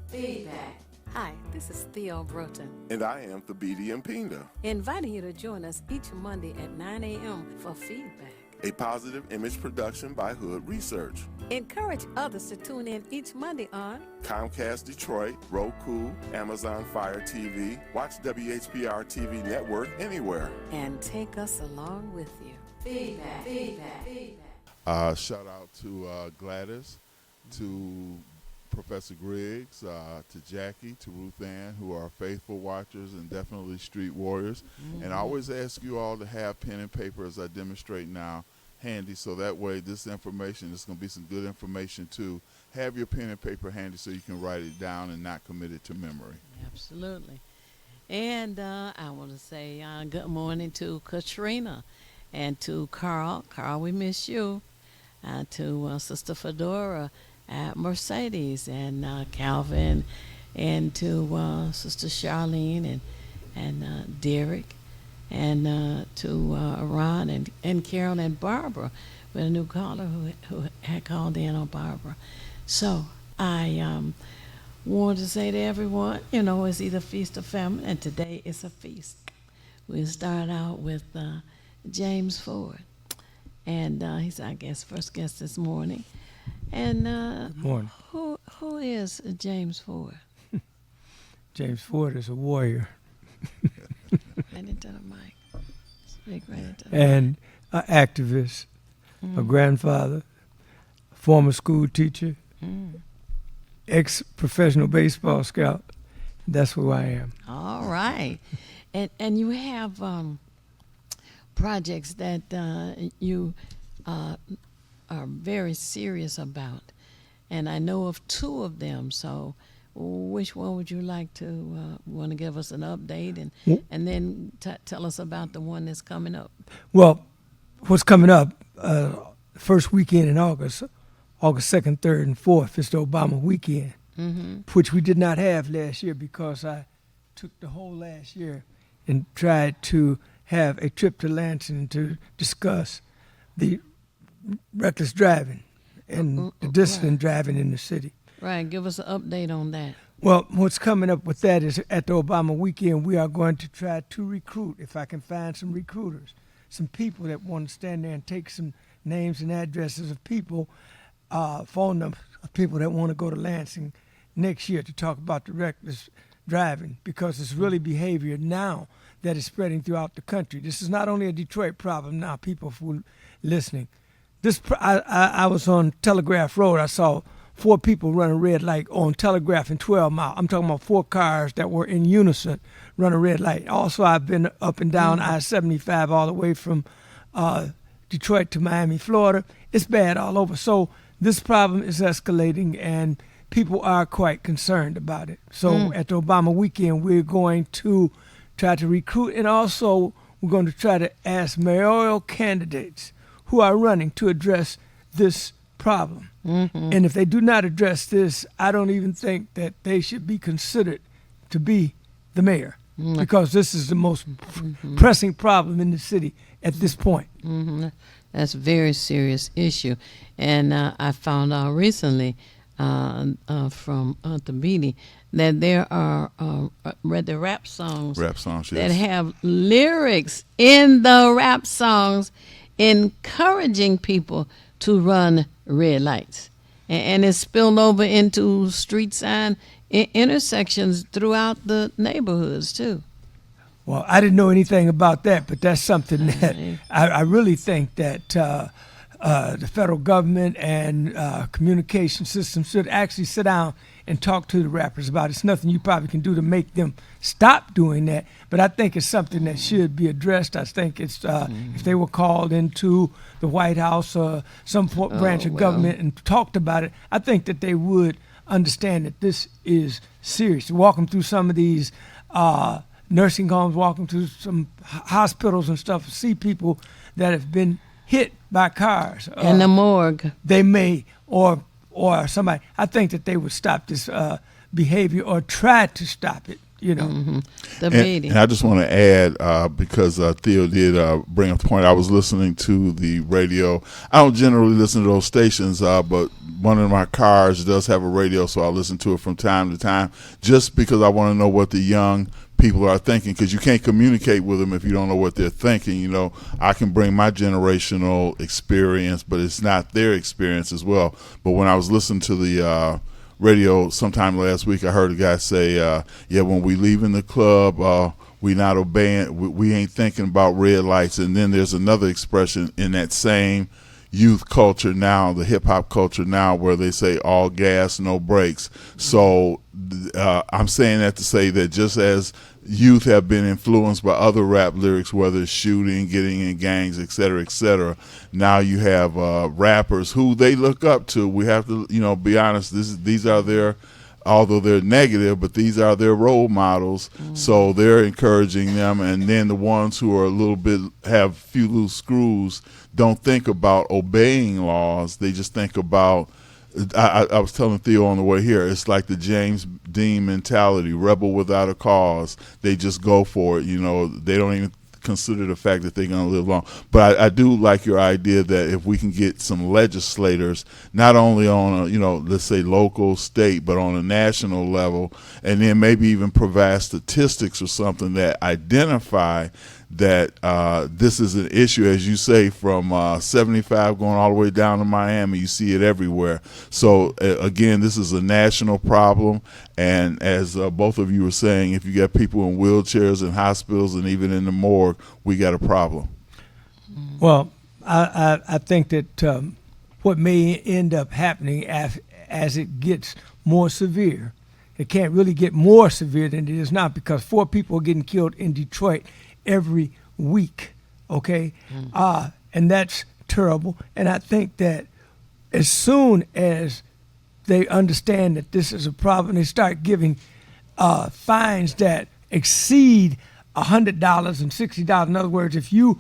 Feedback. Hi, this is Theo Broughton, And I am Thabiti Mpinga, inviting you to join us each Monday at 9 a.m. for Feedback. a positive image production by Hood Research. Encourage others to tune in each Monday on Comcast Detroit, Roku, Amazon Fire TV, watch WHPR TV Network anywhere. and take us along with you. Feedback, feedback, feedback. Shout out to Gladys, to Professor Griggs, to Jackie, to Ruth Ann, who are faithful watchers and definitely street warriors. And I always ask you all to have pen and paper as I demonstrate now handy, so that way this information is going to be some good information too. Have your pen and paper handy so you can write it down and not commit it to memory. Absolutely. And I want to say good morning to Katrina and to Carl. Carl, we miss you. To Sister Fedora at Mercedes and Calvin, and to Sister Charlene and Derek, and to Ron and Carol and Barbara, with a new caller who had called in on Barbara. So I want to say to everyone, it's either feast or famine, and today is a feast. We'll start out with James Ford, and he's our first guest this morning. And Good morning. who is James Ford? James Ford is a warrior Right into the mic. Speak right into the and an activist, a grandfather, former school teacher, ex-professional baseball scout. That's who I am. All right. And you have projects that you are very serious about. And I know of two of them. So which one would you like to want to give us an update and then tell us about the one that's coming up? Well, what's coming up, first weekend in August 2nd, 3rd, and 4th, is the Obama weekend, which we did not have last year because I took the whole last year and tried to have a trip to Lansing to discuss the reckless driving and the disciplined driving in the city. Right. Give us an update on that. Well, what's coming up with that is at the Obama weekend, we are going to try to recruit, if I can find some recruiters, some people that want to stand there and take some names and addresses of people, phone numbers of people that want to go to Lansing next year to talk about the reckless driving, because it's really behavior now that is spreading throughout the country. This is not only a Detroit problem now, people who are listening. I was on Telegraph Road. I saw 4 people run a red light on Telegraph and 12 Mile. I'm talking about 4 cars that were in unison run a red light. Also, I've been up and down I-75 all the way from Detroit to Miami, Florida. It's bad all over. So this problem is escalating, and people are quite concerned about it. So at the Obama weekend, we're going to try to recruit, and also we're going to try to ask mayoral candidates who are running to address this problem. And if they do not address this, I don't even think that they should be considered to be the mayor, because this is the most pressing problem in the city at this point. That's a very serious issue. And I found out recently from Thabiti that there are the rap songs Rap songs, that yes. have lyrics in the rap songs encouraging people to run red lights. And it's spilled over into street sign intersections throughout the neighborhoods, too. Well, I didn't know anything about that, but that's something that I really think that the federal government and communication systems should actually sit down and talk to the rappers about it. It's nothing you probably can do to make them stop doing that, but I think it's something that should be addressed. I think it's if they were called into the White House or some branch of government and talked about it, I think that they would understand that this is serious. Walk them through some of these nursing homes, walk them through some hospitals and stuff, see people that have been hit by cars. In the morgue. They may, or somebody, I think that they would stop this behavior or try to stop it. The And I just want to add, because Theo did bring up the point, I was listening to the radio. I don't generally listen to those stations, but one of my cars does have a radio, so I listen to it from time to time, just because I want to know what the young people are thinking, because you can't communicate with them if you don't know what they're thinking. You know, I can bring my generational experience, but it's not their experience as well. But when I was listening to the radio sometime last week, I heard a guy say, yeah, when we leaving the club, we not obeying, we ain't thinking about red lights. And then there's another expression in that same youth culture now, the hip hop culture now, where they say all gas, no brakes. So I'm saying that to say that just as youth have been influenced by other rap lyrics, whether it's shooting, getting in gangs, et cetera, now you have rappers who they look up to. We have to, you know, be honest, these are their, although they're negative, but these are their role models. So they're encouraging them. And then the ones who are a little bit, have few loose screws, don't think about obeying laws. They just think about, I was telling Theo on the way here, it's like the James Dean mentality, rebel without a cause. They just go for it. You know, they don't even consider the fact that they're going to live long. But I do like your idea that if we can get some legislators, not only on a, you know, let's say local, state, but on a national level, and then maybe even provide statistics or something that identify that this is an issue, as you say, from 75 going all the way down to Miami. You see it everywhere. So again, this is a national problem, and as both of you were saying, if you got people in wheelchairs in hospitals and even in the morgue, we got a problem. Well, I think that what may end up happening as it gets more severe, it can't really get more severe than it is now, because 4 people are getting killed in Detroit every week, okay? And that's terrible. And I think that as soon as they understand that this is a problem, they start giving fines that exceed $100 and $60. In other words, if you,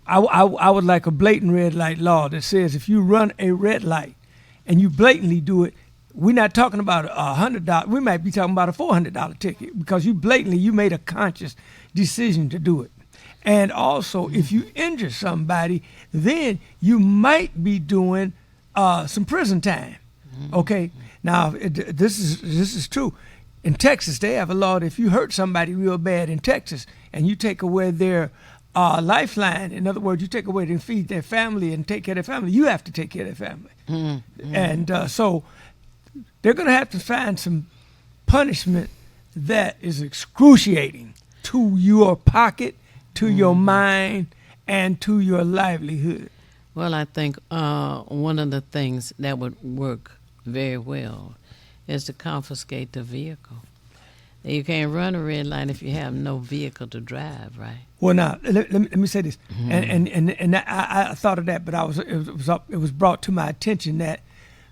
I would like a blatant red light law that says if you run a red light and you blatantly do it, we're not talking about $100. We might be talking about a $400 ticket, because you made a conscious decision to do it. And also, if you injure somebody, then you might be doing some prison time. Okay. Now, this is true. In Texas, they have a law that if you hurt somebody real bad in Texas and you take away their lifeline, in other words, you take away to feed their family and take care of their family, you have to take care of their family. And so they're going to have to find some punishment that is excruciating to your pocket, to your mind, and to your livelihood. Well, I think one of the things that would work very well is to confiscate the vehicle. You can't run a red light if you have no vehicle to drive, right? Well, now let me say this, and I thought of that, but it was brought to my attention that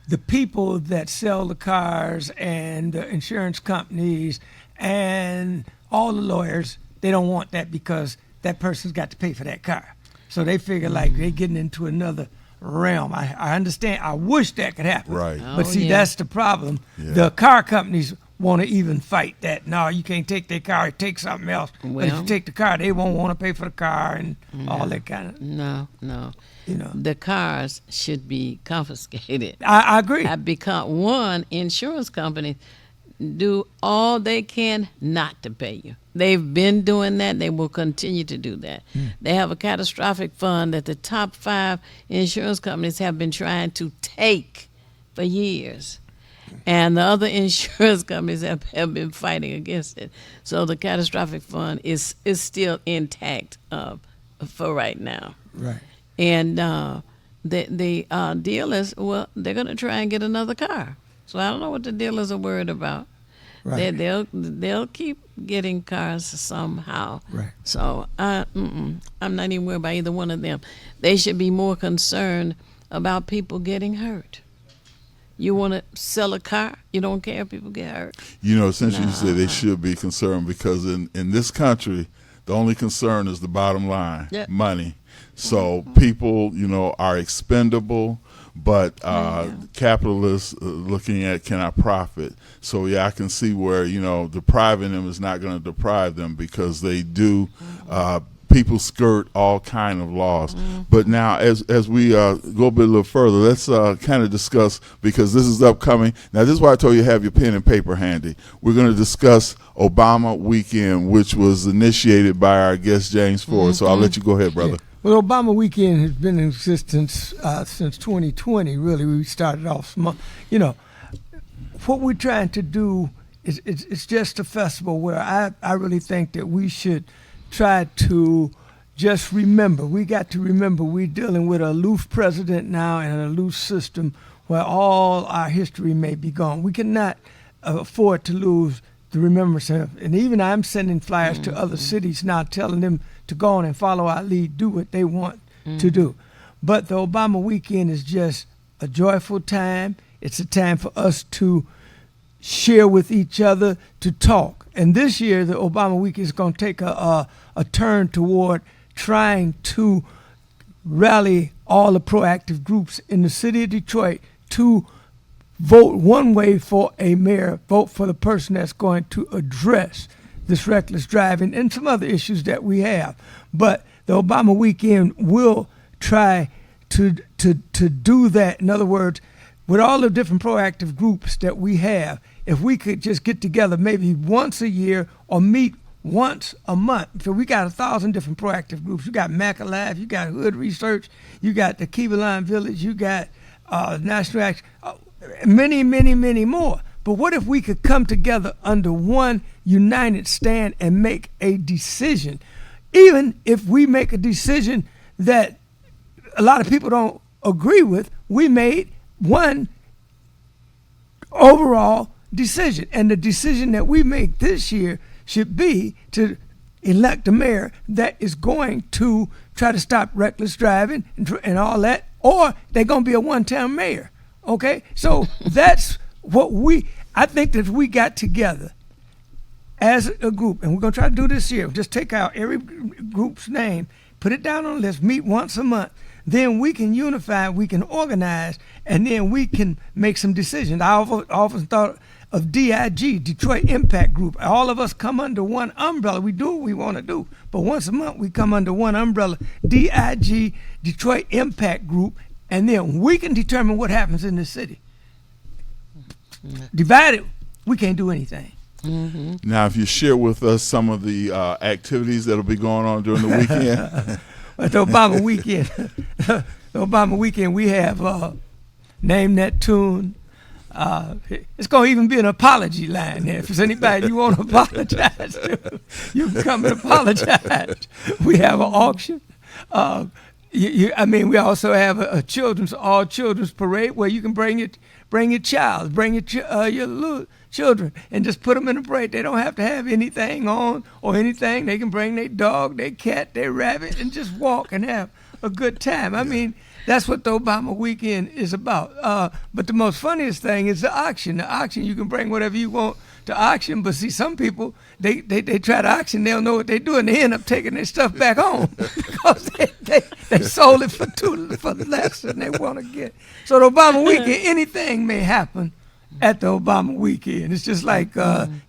the people that sell the cars and the insurance companies and all the lawyers, they don't want that, because that person's got to pay for that car. So they figure like they're getting into another realm. I understand. I wish that could happen. Right. But see, that's the problem. Yeah. The car companies want to even fight that. No, you can't take their car. Take something else. Well, but if you take the car, they won't want to pay for the car and all that kind of. No. You know, the cars should be confiscated. I agree. Because one, insurance companies do all they can not to pay you. They've been doing that. They will continue to do that. They have a catastrophic fund that the top 5 insurance companies have been trying to take for years. And the other insurance companies have been fighting against it. So the catastrophic fund is still intact for right now. Right. And the dealers, well, they're going to try and get another car. So I don't know what the dealers are worried about. Right. They'll keep getting cars somehow. Right. So I'm not even worried about either one of them. They should be more concerned about people getting hurt. You want to sell a car, you don't care if people get hurt. You know, essentially you say they should be concerned, because in this country, the only concern is the bottom line, money. So people, you know, are expendable, but capitalists looking at can I profit. So I can see where, you know, depriving them is not going to deprive them, because they do people skirt all kind of laws. But now, as we go a little further, let's kind of discuss, because this is upcoming. Now, this is why I told you to have your pen and paper handy. We're going to discuss Obama Weekend, which was initiated by our guest James Ford. So I'll let you go ahead, brother. Yeah. Well, Obama Weekend has been in existence since 2020. Really, we started off small. You know, what we're trying to do is it's just a festival where I really think that we should try to just remember. We got to remember we're dealing with a aloof president now and an aloof system where all our history may be gone. We cannot afford to lose the remembrance of. And even I'm sending flyers to other cities now telling them to go on and follow our lead, do what they want to do. But the Obama Weekend is just a joyful time. It's a time for us to share with each other, to talk. And this year, the Obama Weekend is going to take a turn toward trying to rally all the proactive groups in the city of Detroit to vote one way for a mayor, vote for the person that's going to address this reckless driving and some other issues that we have. But the Obama Weekend will try to do that. In other words, with all the different proactive groups that we have, if we could just get together maybe once a year or meet once a month. So we got 1,000 different proactive groups. You got Mac Alive, you got Hood Research, you got the Kibaline Village, you got National Action, many, many, many more. But what if we could come together under one united stand and make a decision? Even if we make a decision that a lot of people don't agree with, we made one overall decision. And the decision that we make this year should be to elect a mayor that is going to try to stop reckless driving and all that, or they're going to be a one-term mayor. Okay? So that's what I think that we got together as a group, and we're going to try to do this year. Just take out every group's name, put it down on a list, meet once a month. Then we can unify, we can organize, and then we can make some decisions. I often thought of DIG, Detroit Impact Group. All of us come under one umbrella. We do what we want to do. But once a month, we come under one umbrella, DIG, Detroit Impact Group, and then we can determine what happens in the city. Divided, we can't do anything. Now, if you share with us some of the activities that will be going on during the weekend. At the Obama Weekend, we have Name That Tune. It's going to even be an apology line there. If there's anybody you want to apologize to, you can come and apologize. We have an auction. We also have a all children's parade where you can bring your child, bring your little children, and just put them in a parade. They don't have to have anything on or anything. They can bring their dog, their cat, their rabbit, and just walk and have a good time. I mean, that's what the Obama Weekend is about. But the most funniest thing is the auction. The auction, you can bring whatever you want to auction, but see, some people, they try to auction, they don't know what they do, and they end up taking their stuff back home because they sold it for less than they want to get. So the Obama Weekend, anything may happen at the Obama Weekend. It's just like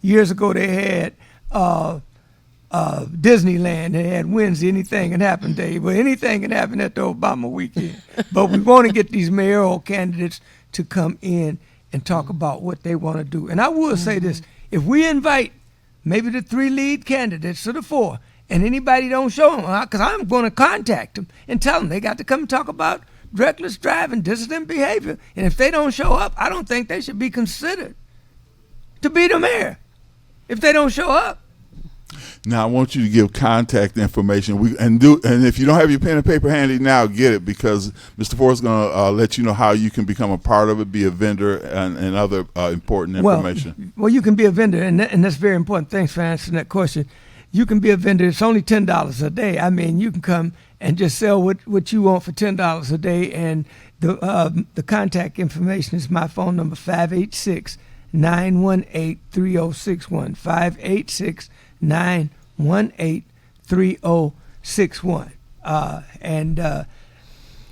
years ago they had Disneyland. They had Wednesday, anything can happen day, but anything can happen at the Obama Weekend. But we want to get these mayoral candidates to come in and talk about what they want to do. And I will say this, if we invite maybe the 3 lead candidates to the 4, and anybody don't show them, because I'm going to contact them and tell them they got to come and talk about reckless driving, dissident behavior. And if they don't show up, I don't think they should be considered to be the mayor if they don't show up. Now, I want you to give contact information. And if you don't have your pen and paper handy now, get it, because Mr. Ford's going to let you know how you can become a part of it, be a vendor, and other important information. Well, you can be a vendor, and that's very important. Thanks for answering that question. You can be a vendor. It's only $10 a day. I mean, you can come and just sell what you want for $10 a day. And the contact information is my phone number, 586-918-3061, 586-918-3061.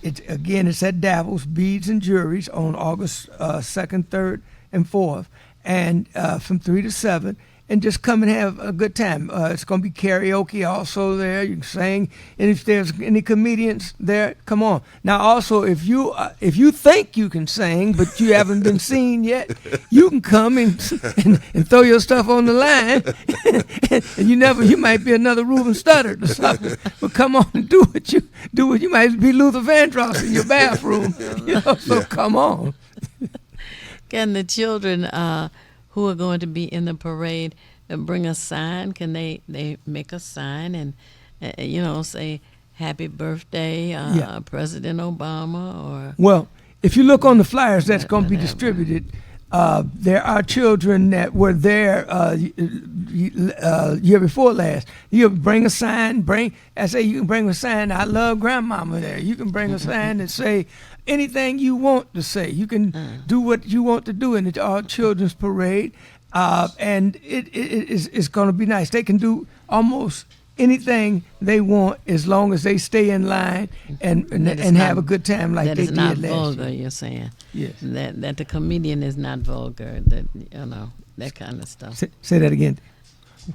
It's at Davos Beads and Jewelries on August 2nd, 3rd, and 4th, and from 3 to 7. and just come and have a good time. It's going to be karaoke also there. You can sing, and if there's any comedians there, come on. Now, also, if you think you can sing but you haven't been seen yet, you can come and throw your stuff on the line, and you might be another Reuben Studdard or something. But come on and do what you do. You might be Luther Vandross in your bathroom. So come on. Can the children who are going to be in the parade bring a sign? Can they make a sign and say happy birthday, President Obama? Or well, if you look on the flyers that's going to be distributed, there are children that were there year before last. You bring a sign. You can bring a sign. I love Grandmama there. You can bring a sign that say anything you want to say. You can do what you want to do in the children's parade, and it's going to be nice. They can do almost anything they want as long as they stay in line and have a good time like they did last year. That is not vulgar, you're saying? Yes. That the comedian is not vulgar, that kind of stuff. Say that again.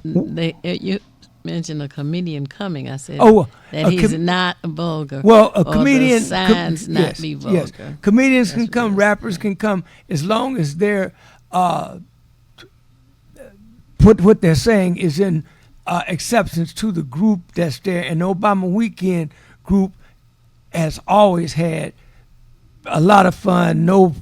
You mentioned a comedian coming. I said that he's not vulgar. Well, a comedian... the signs not be vulgar. Yes. Comedians can come, rappers can come, as long as they're... what they're saying is in... acceptance to the group that's there, and the Obama Weekend group has always had a lot of fun, no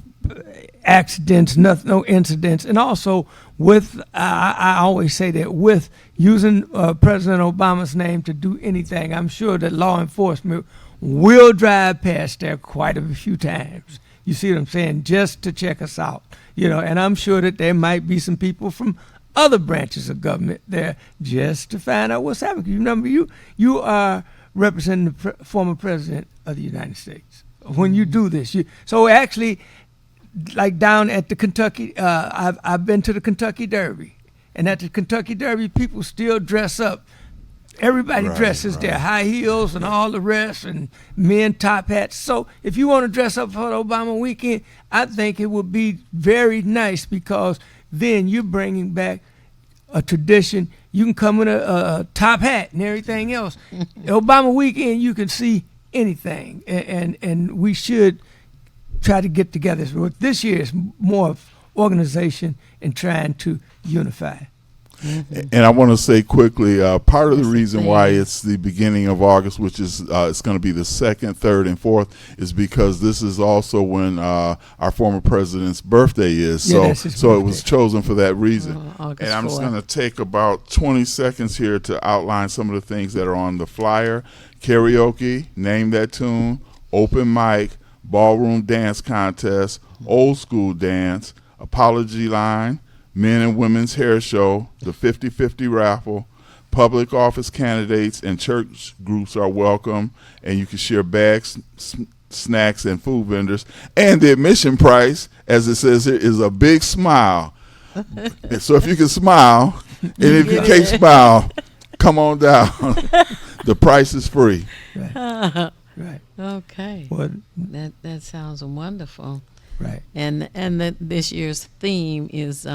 accidents, no incidents, and also with I always say that with using President Obama's name to do anything, I'm sure that law enforcement will drive past there quite a few times. You see what I'm saying? Just to check us out, and I'm sure that there might be some people from other branches of government there just to find out what's happening. You remember, you are representing the former president of the United States. When you do this, so actually, like down at the Kentucky, I've been to the Kentucky Derby, and at the Kentucky Derby, people still dress up. Everybody dresses their high heels and all the rest, and men top hats. So if you want to dress up for the Obama Weekend, I think it would be very nice, because then you're bringing back a tradition. You can come in a top hat and everything else. Obama Weekend, you can see anything, and we should try to get together. So this year is more of organization and trying to unify. Mm-hmm. And I want to say quickly, part of the reason why it's the beginning of August, which is it's going to be the 2nd, 3rd, and 4th, is because this is also when our former president's birthday is. So it was chosen for that reason. And I'm just going to take about 20 seconds here to outline some of the things that are on the flyer. Karaoke, name that tune, open mic, ballroom dance contest, old school dance, apology line, men and women's hair show, the 50-50 raffle, public office candidates and church groups are welcome, and you can share bags, snacks, and food vendors. And the admission price, as it says here, is a big smile. So if you can smile, and if you can't smile, come on down. The price is free. Right. Okay. What? That sounds wonderful. Right. And this year's theme is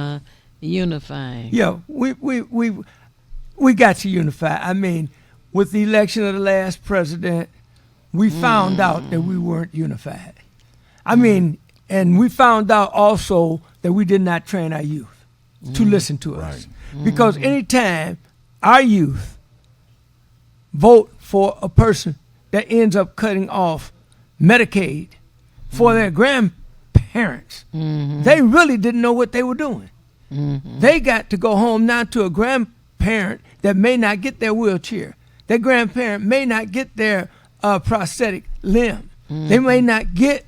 unifying. Yeah, we got to unify. I mean, with the election of the last president, we found out that we weren't unified. I mean, and we found out also that we did not train our youth to listen to us. Because anytime our youth vote for a person that ends up cutting off Medicaid for their grandparents, they really didn't know what they were doing. They got to go home now to a grandparent that may not get their wheelchair. Their grandparent may not get their prosthetic limb. They may not get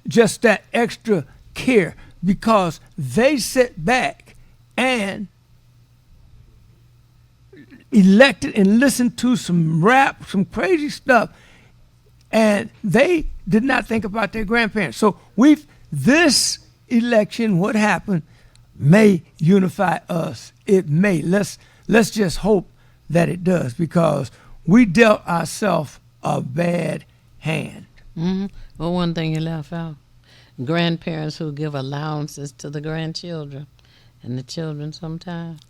just that extra care because they sit back and elected and listened to some rap, some crazy stuff, and they did not think about their grandparents. So this election, what happened, may unify us. It may. Let's just hope that it does, because we dealt ourselves a bad hand. Well, one thing you left out, grandparents who give allowances to the grandchildren and the children sometimes.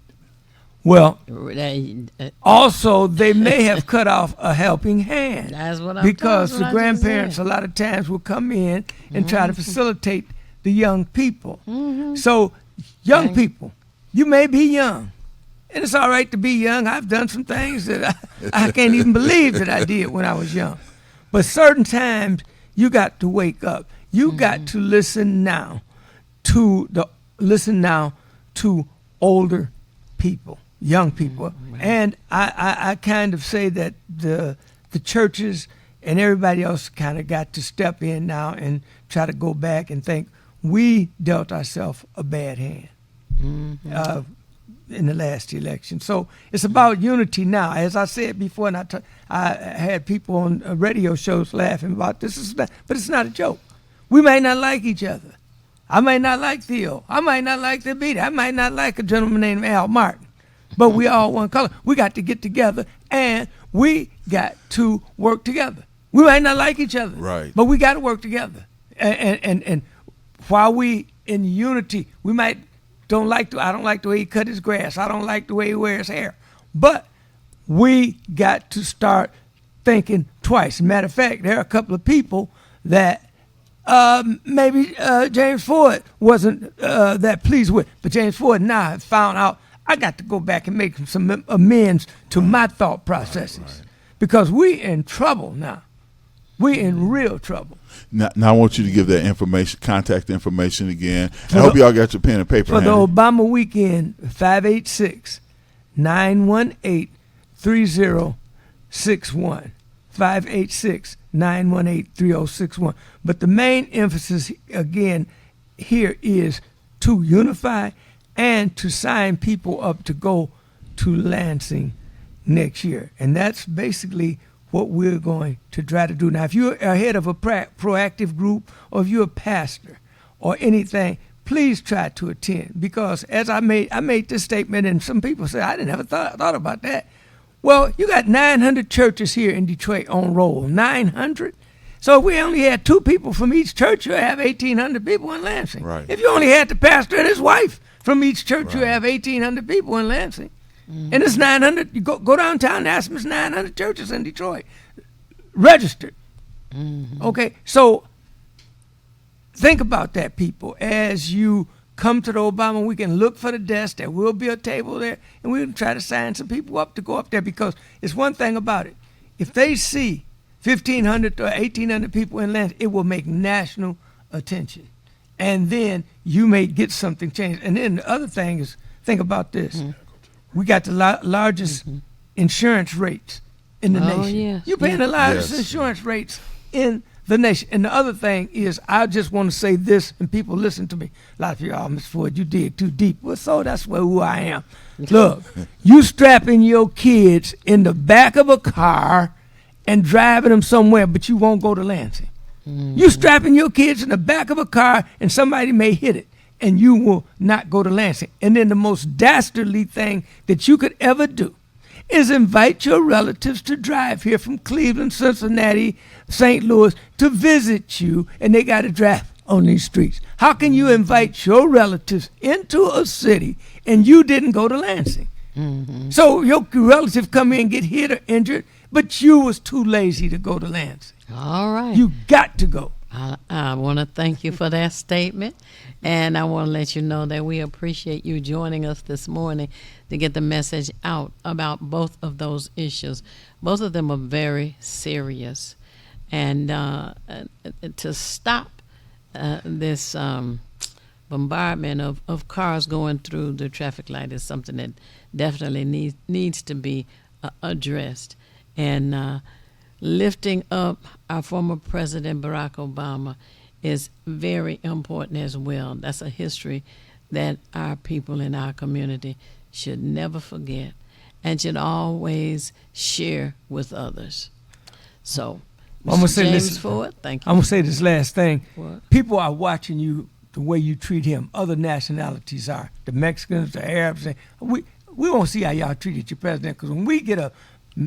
Well, That's also they may have cut off a helping hand. what I'm Because talking the about. grandparents a lot of times will come in and try to facilitate the young people. So, young Okay. people, you may be young, and it's all right to be young. I've done some things that I can't even believe that I did when I was young. But certain times, you got to wake up. You got to listen now to older people, young people. And I kind of say that the churches and everybody else kind of got to step in now and try to go back and think we dealt ourselves a bad hand in the last election. So it's about unity now. As I said before, and I had people on radio shows laughing about this, but it's not a joke. We may not like each other. I might not like Theo. I might not like the beat. I might not like a gentleman named Al Martin. But we all one color. We got to get together and we got to work together. We might not like each other, Right. but we got to work together. And while we in unity, we might I don't like the way he cut his grass. I don't like the way he wears hair. But we got to start thinking twice. Matter of fact, there are a couple of people that maybe James Ford wasn't that pleased with. But James Ford now has found out I got to go back and make some amends to my thought processes. Because we in trouble now. We in real trouble. Now I want you to give that information, contact information again. I hope y'all got your pen and paper For the handy. Obama weekend, 586-918-3061. 586-918-3061. But the main emphasis, again, here is to unify and to sign people up to go to Lansing next year. And that's basically what we're going to try to do. Now, if you're ahead of a proactive group or if you're a pastor or anything, please try to attend. Because as I made this statement, and some people say, I never thought about that. Well, you got 900 churches here in Detroit on roll. 900? So if we only had 2 people from each church, you have 1,800 people in Lansing. Right. If you only had the pastor and his wife from each church, you have 1,800 people in Lansing. And it's 900. You go downtown and ask them, it's 900 churches in Detroit registered. Okay, so think about that, people, as you come to the Obama weekend. Look for the desk. There will be a table there, and we'll try to sign some people up to go up there, because it's one thing about it. If they see 1,500 or 1,800 people in Lansing, it will make national attention. And then you may get something changed. And then the other thing is, think about this. We got the largest insurance rates in the nation. Yes. You're paying the largest Yes. insurance rates in the nation. And the other thing is, I just want to say this, and people listen to me. A lot of you, Mr. Ford, you dig too deep. Well, so that's who I am. Look, you strapping your kids in the back of a car and driving them somewhere, but you won't go to Lansing. You strapping your kids in the back of a car and somebody may hit it, and you will not go to Lansing. And then the most dastardly thing that you could ever do is invite your relatives to drive here from Cleveland, Cincinnati, St. Louis to visit you, and they got to drive on these streets. How can you invite your relatives into a city and you didn't go to Lansing? So your relative come in and get hit or injured, but you was too lazy to go to Lansing. All right. You got to go. I want to thank you for that statement, and I want to let you know that we appreciate you joining us this morning to get the message out about both of those issues. Both of them are very serious, and to stop this bombardment of cars going through the traffic light is something that definitely needs to be addressed. And lifting up our former President Barack Obama is very important as well. That's a history that our people in our community should never forget and should always share with others. So, I'm gonna say James this. Ford, thank you. I'm gonna say this last thing. What? People are watching you the way you treat him. Other nationalities are. The Mexicans, the Arabs. We won't see how y'all treated your president, because when we get a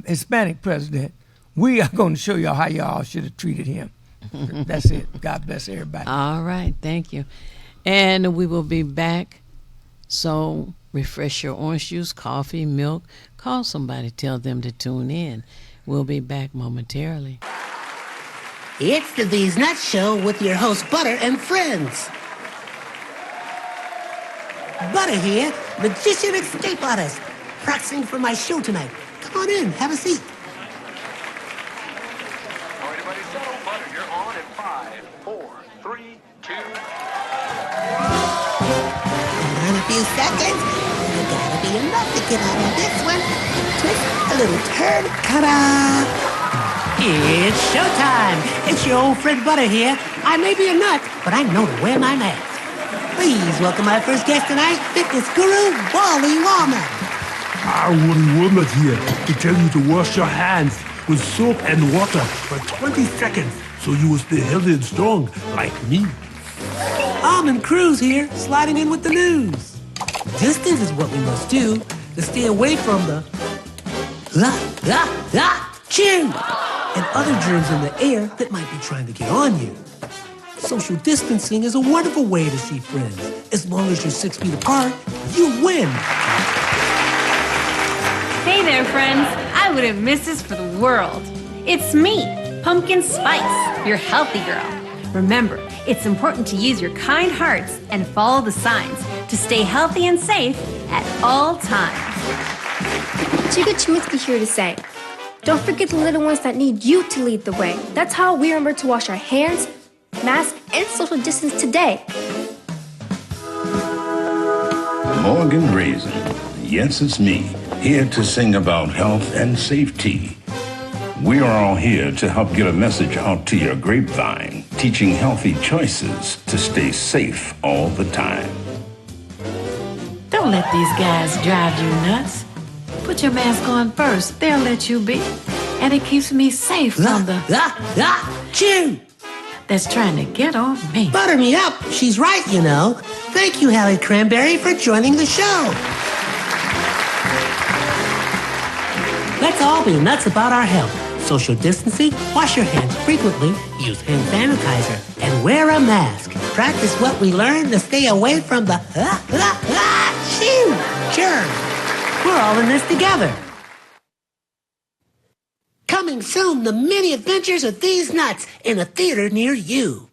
Hispanic president, we are going to show y'all how y'all should have treated him. That's it. God bless everybody. All right, thank you. And we will be back. So refresh your orange juice, coffee, milk. Call somebody, tell them to tune in. We'll be back momentarily. It's the These Nuts Show with your host, Butter and friends. Butter here, magician escape artist, practicing for my show tonight. Come on in, have a seat. Everybody settle. Butter, you're on in 5, 4, 3, 2. In a few seconds, there gotta be enough to get out of this one. Twist a little turn, ta-da! It's showtime. It's your old friend Butter here. I may be a nut, but I know to wear my mask. Please welcome my first guest tonight, fitness guru, Wally Wallman. Wally Womack here to tell you to wash your hands with soap and water for 20 seconds so you will stay healthy and strong like me. Almond Cruz here, sliding in with the news. Distance is what we must do to stay away from the chew and other germs in the air that might be trying to get on you. Social distancing is a wonderful way to see friends. As long as you're 6 feet apart, you win. Hey there, friends. I wouldn't miss this for the world. It's me, Pumpkin Spice, your healthy girl. Remember, it's important to use your kind hearts and follow the signs to stay healthy and safe at all times. Chica Chiminsky here to say, don't forget the little ones that need you to lead the way. That's how we remember to wash our hands, mask, and social distance today. Morgan Raisin, yes, it's me, here to sing about health and safety. We are all here to help get a message out to your grapevine, teaching healthy choices to stay safe all the time. Don't let these guys drive you nuts. Put your mask on first. They'll let you be. And it keeps me safe from the chew that's trying to get on me. Butter me up. She's right, you know. Thank you, Hallie Cranberry, for joining the show. Let's all be nuts about our health. Social distancing, wash your hands frequently, use hand sanitizer, and wear a mask. Practice what we learned to stay away from the germs. We're all in this together. Coming soon, the many adventures of these nuts in a theater near you.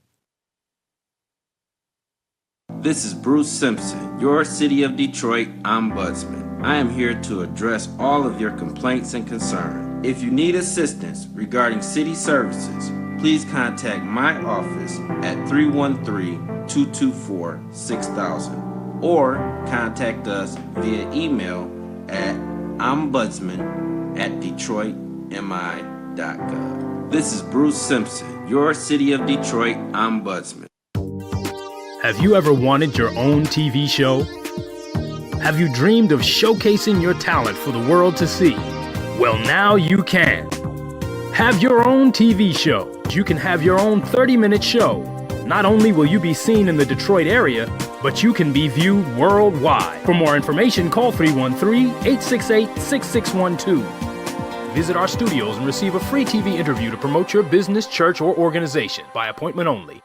This is Bruce Simpson, your City of Detroit ombudsman. I am here to address all of your complaints and concerns. If you need assistance regarding city services, please contact my office at 313-224-6000 or contact us via email at ombudsman@detroitmi.gov. This is Bruce Simpson, your City of Detroit ombudsman. Have you ever wanted your own TV show? Have you dreamed of showcasing your talent for the world to see? Well, now you can. Have your own TV show. You can have your own 30-minute show. Not only will you be seen in the Detroit area, but you can be viewed worldwide. For more information, call 313-868-6612. Visit our studios and receive a free TV interview to promote your business, church, or organization by appointment only.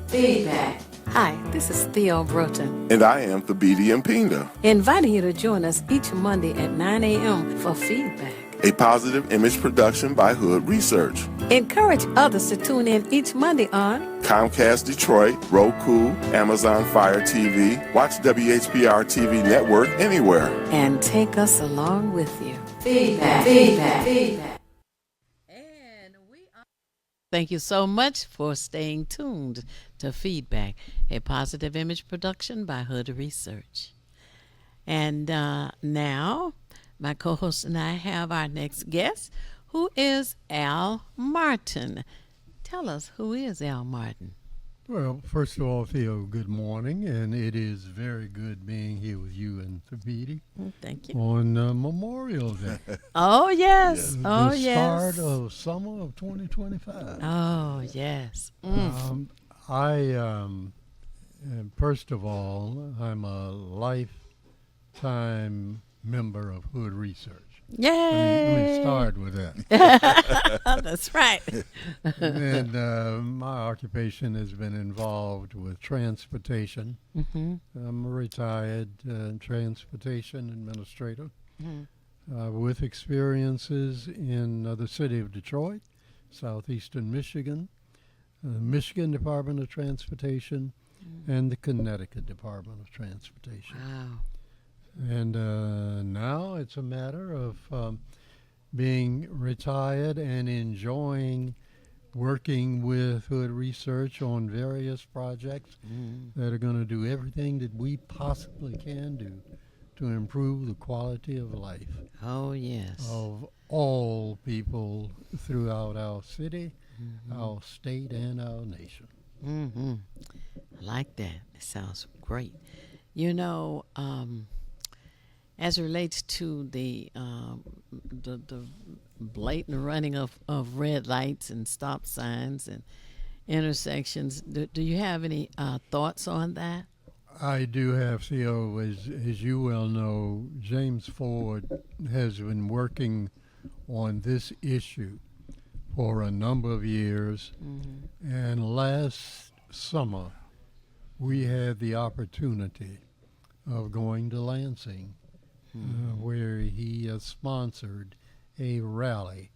Feedback. Hi, this is Theo Broughton, And I am Thabiti Mpinga. inviting you to join us each Monday at 9 a.m. for feedback. A positive image production by Hood Research. Encourage others to tune in each Monday on Comcast Detroit, Roku, Amazon Fire TV. Watch WHPR TV Network anywhere. and take us along with you. Feedback. Thank you so much for staying tuned to Feedback, a positive image production by Hood Research. And now, my co-host and I have our next guest, who is Al Martin. Tell us, who is Al Martin? Well, first of all, Theo, good morning, and it is very good being here with you and Thabiti. Thank you. On Memorial Day. Oh, yes. The Oh, yes. start of summer of 2025. Oh, yes. First of all, I'm a lifetime member of Hood Research. Let me start with that. That's right. And my occupation has been involved with transportation. I'm a retired transportation administrator with experiences in the city of Detroit, southeastern Michigan, Michigan Department of Transportation, and the Connecticut Department of Transportation. Wow. And now it's a matter of being retired and enjoying working with Hood Research on various projects that are going to do everything that we possibly can do to improve the quality of life. Oh, yes. Of all people throughout our city, our state, and our nation. I like that. It sounds great. You know, as it relates to the blatant running of red lights and stop signs and intersections, do you have any thoughts on that? I do have, Theo, as you well know, James Ford has been working on this issue for a number of years. And last summer, we had the opportunity of going to Lansing, where he sponsored a rally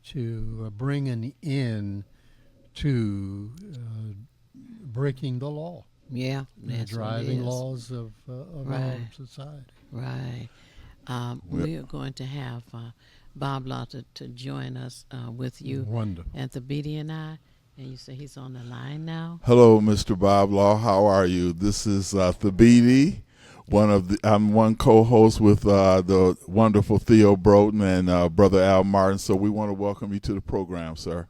to bring an end to breaking the law. Yeah, the that's driving what it is. laws of Right. our society. Right. We are going to have Bob Law to join us with you. Wonderful. And Thabiti and I. And you say he's on the line now? Hello, Mr. Bob Law. How are you? This is Thabiti. I'm one co-host with the wonderful Theo Broughton and Brother Al Martin. So we want to welcome you to the program, sir.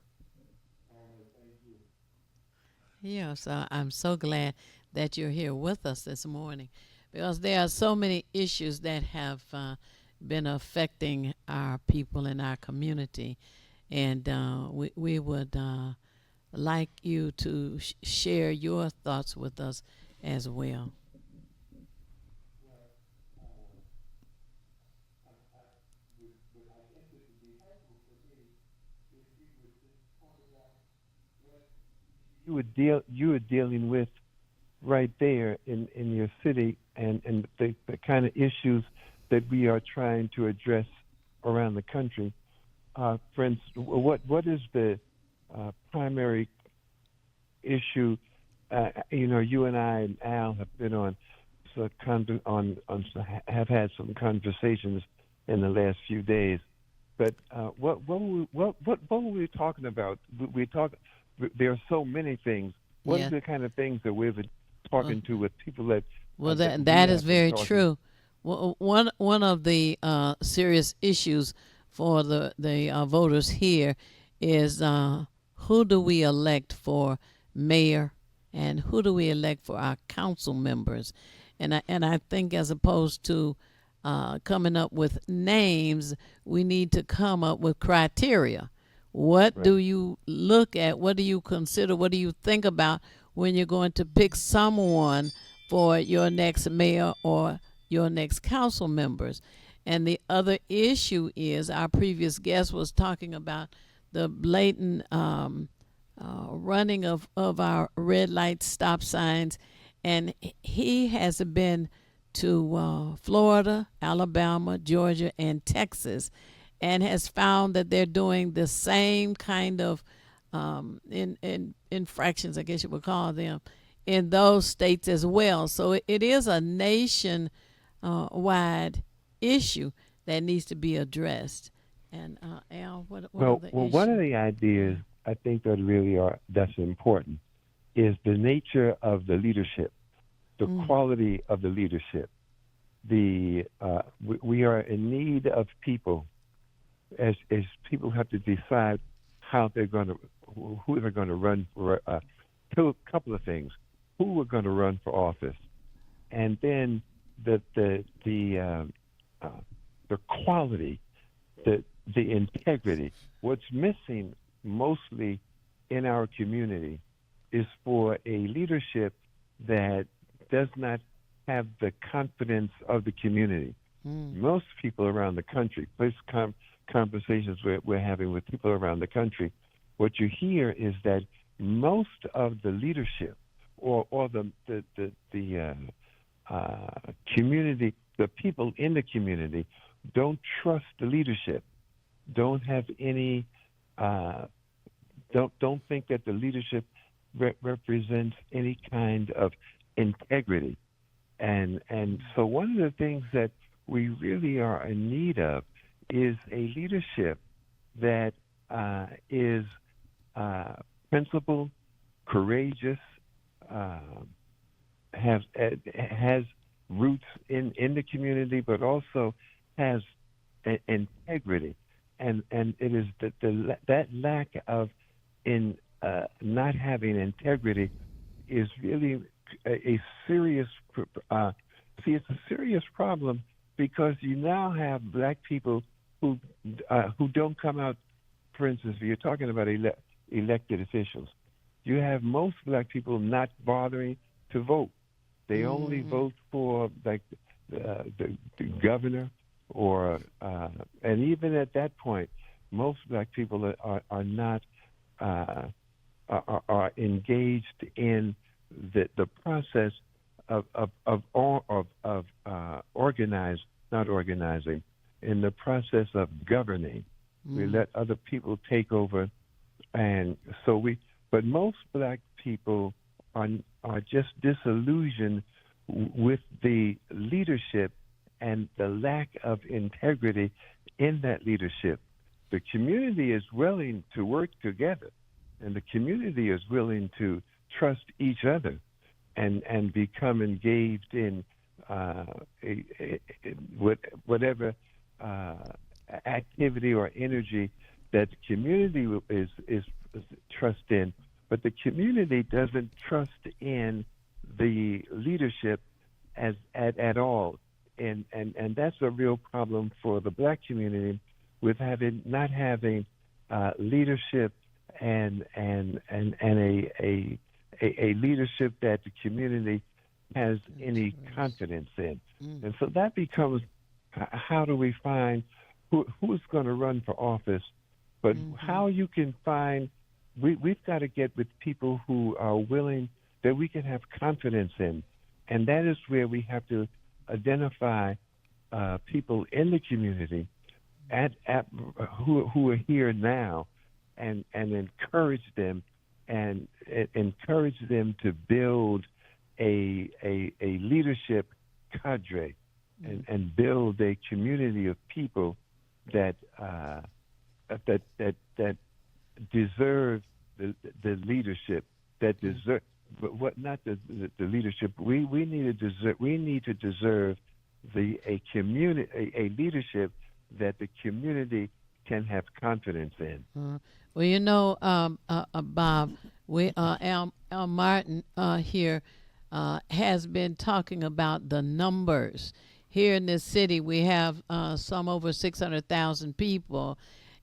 Yeah, so I'm so glad that you're here with us this morning, because there are so many issues that have been affecting our people in our community, and we would like you to share your thoughts with us as well. you were dealing with right there in your city, and the kind of issues that we are trying to address around the country. For instance, what is the primary issue? You and I and Al have been have had some conversations in the last few days. But what were we talking about? There are so many things. What are the kind of things that we've been talking to with people that? Well, that is very true. One of the serious issues for the voters here is who do we elect for mayor and who do we elect for our council members, and I think as opposed to coming up with names, we need to come up with criteria. What do you look at? What do you consider? What do you think about when you're going to pick someone for your next mayor or your next council members? And the other issue is our previous guest was talking about the blatant running of our red light stop signs. And he has been to Florida, Alabama, Georgia, and Texas, and has found that they're doing the same kind of infractions, I guess you would call them, in those states as well. So it is a nation wide issue that needs to be addressed. And Al, what are the issues? One of the ideas I think that's important is the nature of the leadership, the quality of the leadership. We are in need of people, as people have to decide who they're going to run for. A couple of things: who we're going to run for office, and then the quality, the integrity. What's missing mostly in our community is for a leadership that does not have the confidence of the community. Most people around the country, conversations we're having with people around the country, what you hear is that most of the leadership or the community, the people in the community, don't trust the leadership, don't have any, don't think that the leadership represents any kind of integrity, and so one of the things that we really are in need of is a leadership that is principled, courageous, has roots in the community, but also has integrity, and it is that lack of not having integrity is really a serious it's a serious problem, because you now have black people who don't come out. For instance, if you're talking about elected officials, you have most black people not bothering to vote. They only vote for like the governor, or and even at that point, most black people are not are engaged in the process of not organizing, in the process of governing. We let other people take over, and so but most black people are just disillusioned with the leadership and the lack of integrity in that leadership. The community is willing to work together, and the community is willing to trust each other and become engaged in whatever activity or energy that the community is trust in, but the community doesn't trust in the leadership at all, and that's a real problem for the black community, with not having leadership and a leadership that the community has any confidence in. And so that becomes, how do we find who's going to run for office, but how you can find, we've got to get with people who are willing, that we can have confidence in. And that is where we have to identify people in the community who are here now, and encourage them to build a leadership cadre, and build a community of people that deserve the leadership, that deserve, but not the leadership. We need to deserve a leadership that the community can have confidence in. Well, you know, Bob, Al Martin here has been talking about the numbers. Here in this city, we have some over 600,000 people,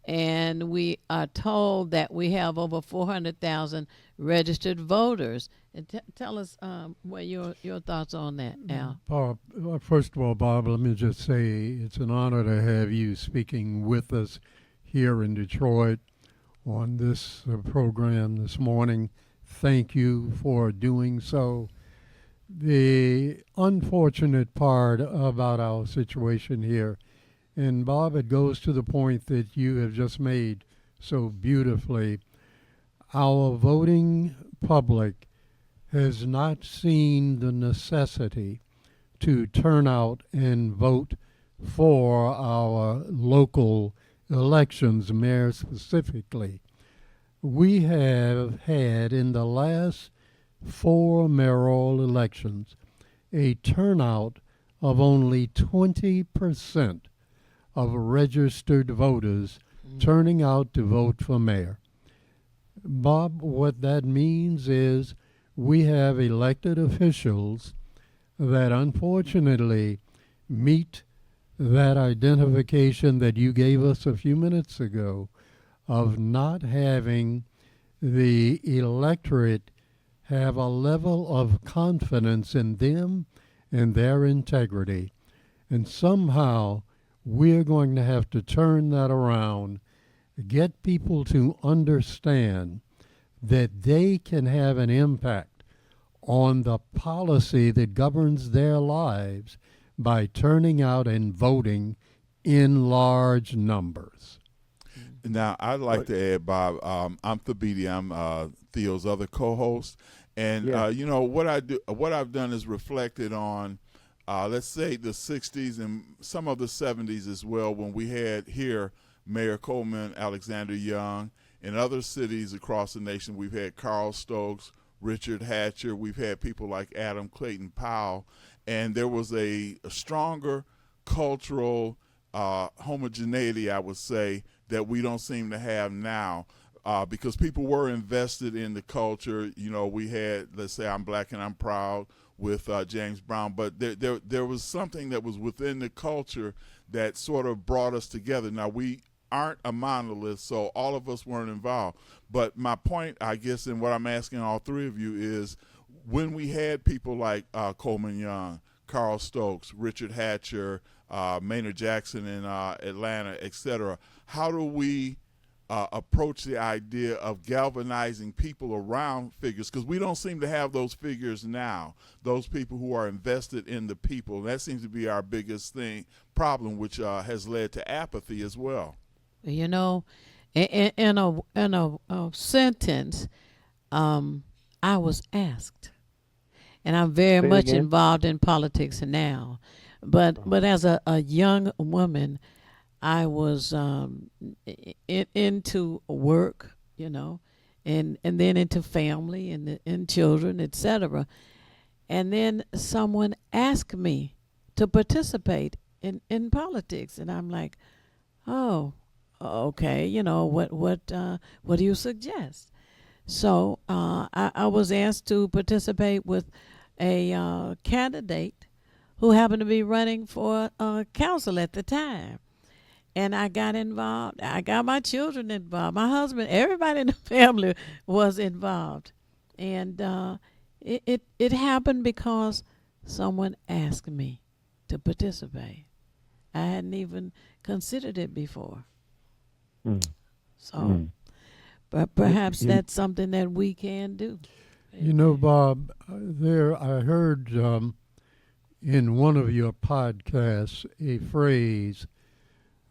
and we are told that we have over 400,000 registered voters. And tell us what your thoughts on that, Al. Bob, first of all, Bob, let me just say it's an honor to have you speaking with us here in Detroit on this program this morning. Thank you for doing so. The unfortunate part about our situation here, and Bob, it goes to the point that you have just made so beautifully, our voting public has not seen the necessity to turn out and vote for our local elections, mayor specifically. We have had in the last 4 mayoral elections a turnout of only 20% of registered voters turning out to vote for mayor. Bob, what that means is we have elected officials that unfortunately meet that identification that you gave us a few minutes ago of not having the electorate have a level of confidence in them and their integrity. And somehow we're going to have to turn that around, get people to understand that they can have an impact on the policy that governs their lives by turning out and voting in large numbers. Now, I'd like to add, Bob, I'm Thabiti. I'm Theo's other co-host. And, you know, what I've done is reflected on, let's say, the 60s and some of the 70s as well, when we had here Mayor Coleman Alexander Young. In other cities across the nation, we've had Carl Stokes, Richard Hatcher. We've had people like Adam Clayton Powell. And there was a stronger cultural homogeneity, I would say, that we don't seem to have now, because people were invested in the culture. You know, we had, let's say, I'm Black and I'm Proud with James Brown, but there was something that was within the culture that sort of brought us together. Now, we aren't a monolith, so all of us weren't involved. But my point, I guess, and what I'm asking all three of you is, when we had people like Coleman Young, Carl Stokes, Richard Hatcher, Maynard Jackson in Atlanta, etc., how do we approach the idea of galvanizing people around figures? Because we don't seem to have those figures now, those people who are invested in the people. And that seems to be our biggest problem, which has led to apathy as well. You know, in a sentence, I was asked, and I'm very much involved in politics now. But as a young woman, I was into work, you know, and then into family and children, etc. And then someone asked me to participate in politics, and I'm like, oh, okay, you know, what do you suggest? So I was asked to participate with a candidate who happened to be running for council at the time. And I got involved. I got my children involved. My husband, everybody in the family was involved. And it happened because someone asked me to participate. I hadn't even considered it before. So but perhaps that's something that we can do. You know, Bob, I heard in one of your podcasts a phrase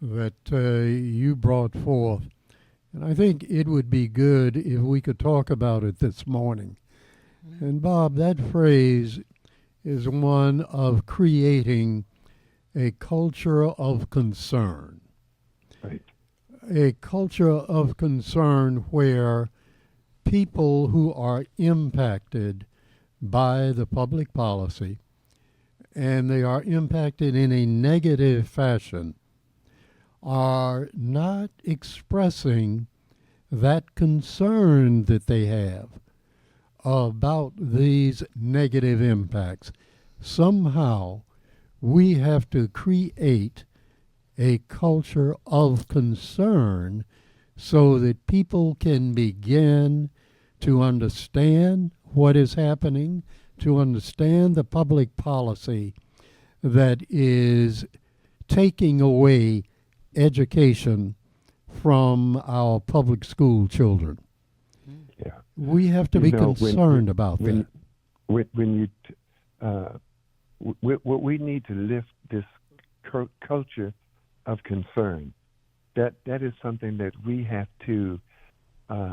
that you brought forth, and I think it would be good if we could talk about it this morning. And Bob, that phrase is one of creating a culture of concern. Right. A culture of concern where people who are impacted by the public policy, and they are impacted in a negative fashion, are not expressing that concern that they have about these negative impacts. Somehow we have to create a culture of concern so that people can begin to understand what is happening, to understand the public policy that is taking away education from our public school children. Yeah. We have to be concerned about that. What we need to lift this culture of concern. That is something that we have to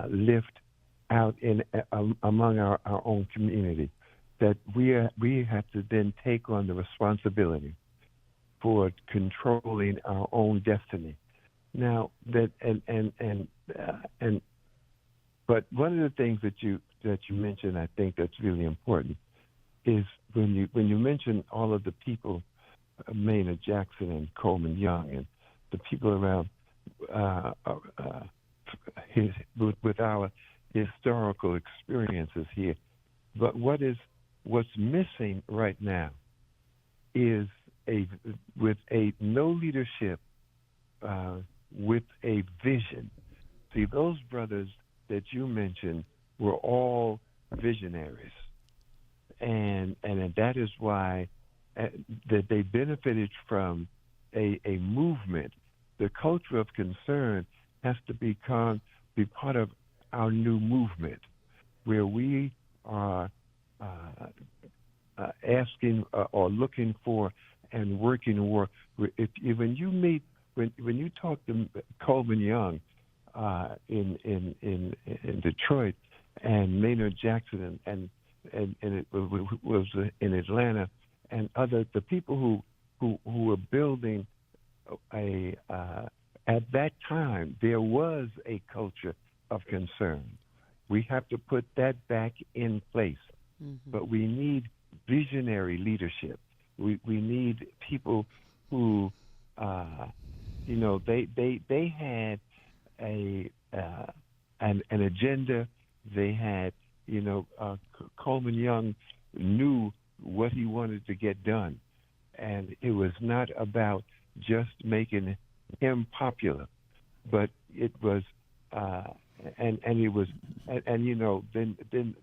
lift out in among our own community. That we have to then take on the responsibility for controlling our own destiny. Now but one of the things that you mentioned, I think that's really important, is when you mention all of the people, Maynard Jackson and Coleman Young and the people around with our historical experiences here. But what's missing right now is with no leadership, with a vision. See, those brothers that you mentioned were all visionaries, and that is why that they benefited from a movement. The culture of concern has to be part of our new movement, where we are asking or looking for and working for. When you talk to Coleman Young in Detroit, and Maynard Jackson and it was in Atlanta, and the people who were building at that time, there was a culture of concern. We have to put that back in place. Mm-hmm. But we need visionary leadership. We need people who, they had an agenda. They had, Coleman Young knew what he wanted to get done, and it was not about just making him popular, but it was, then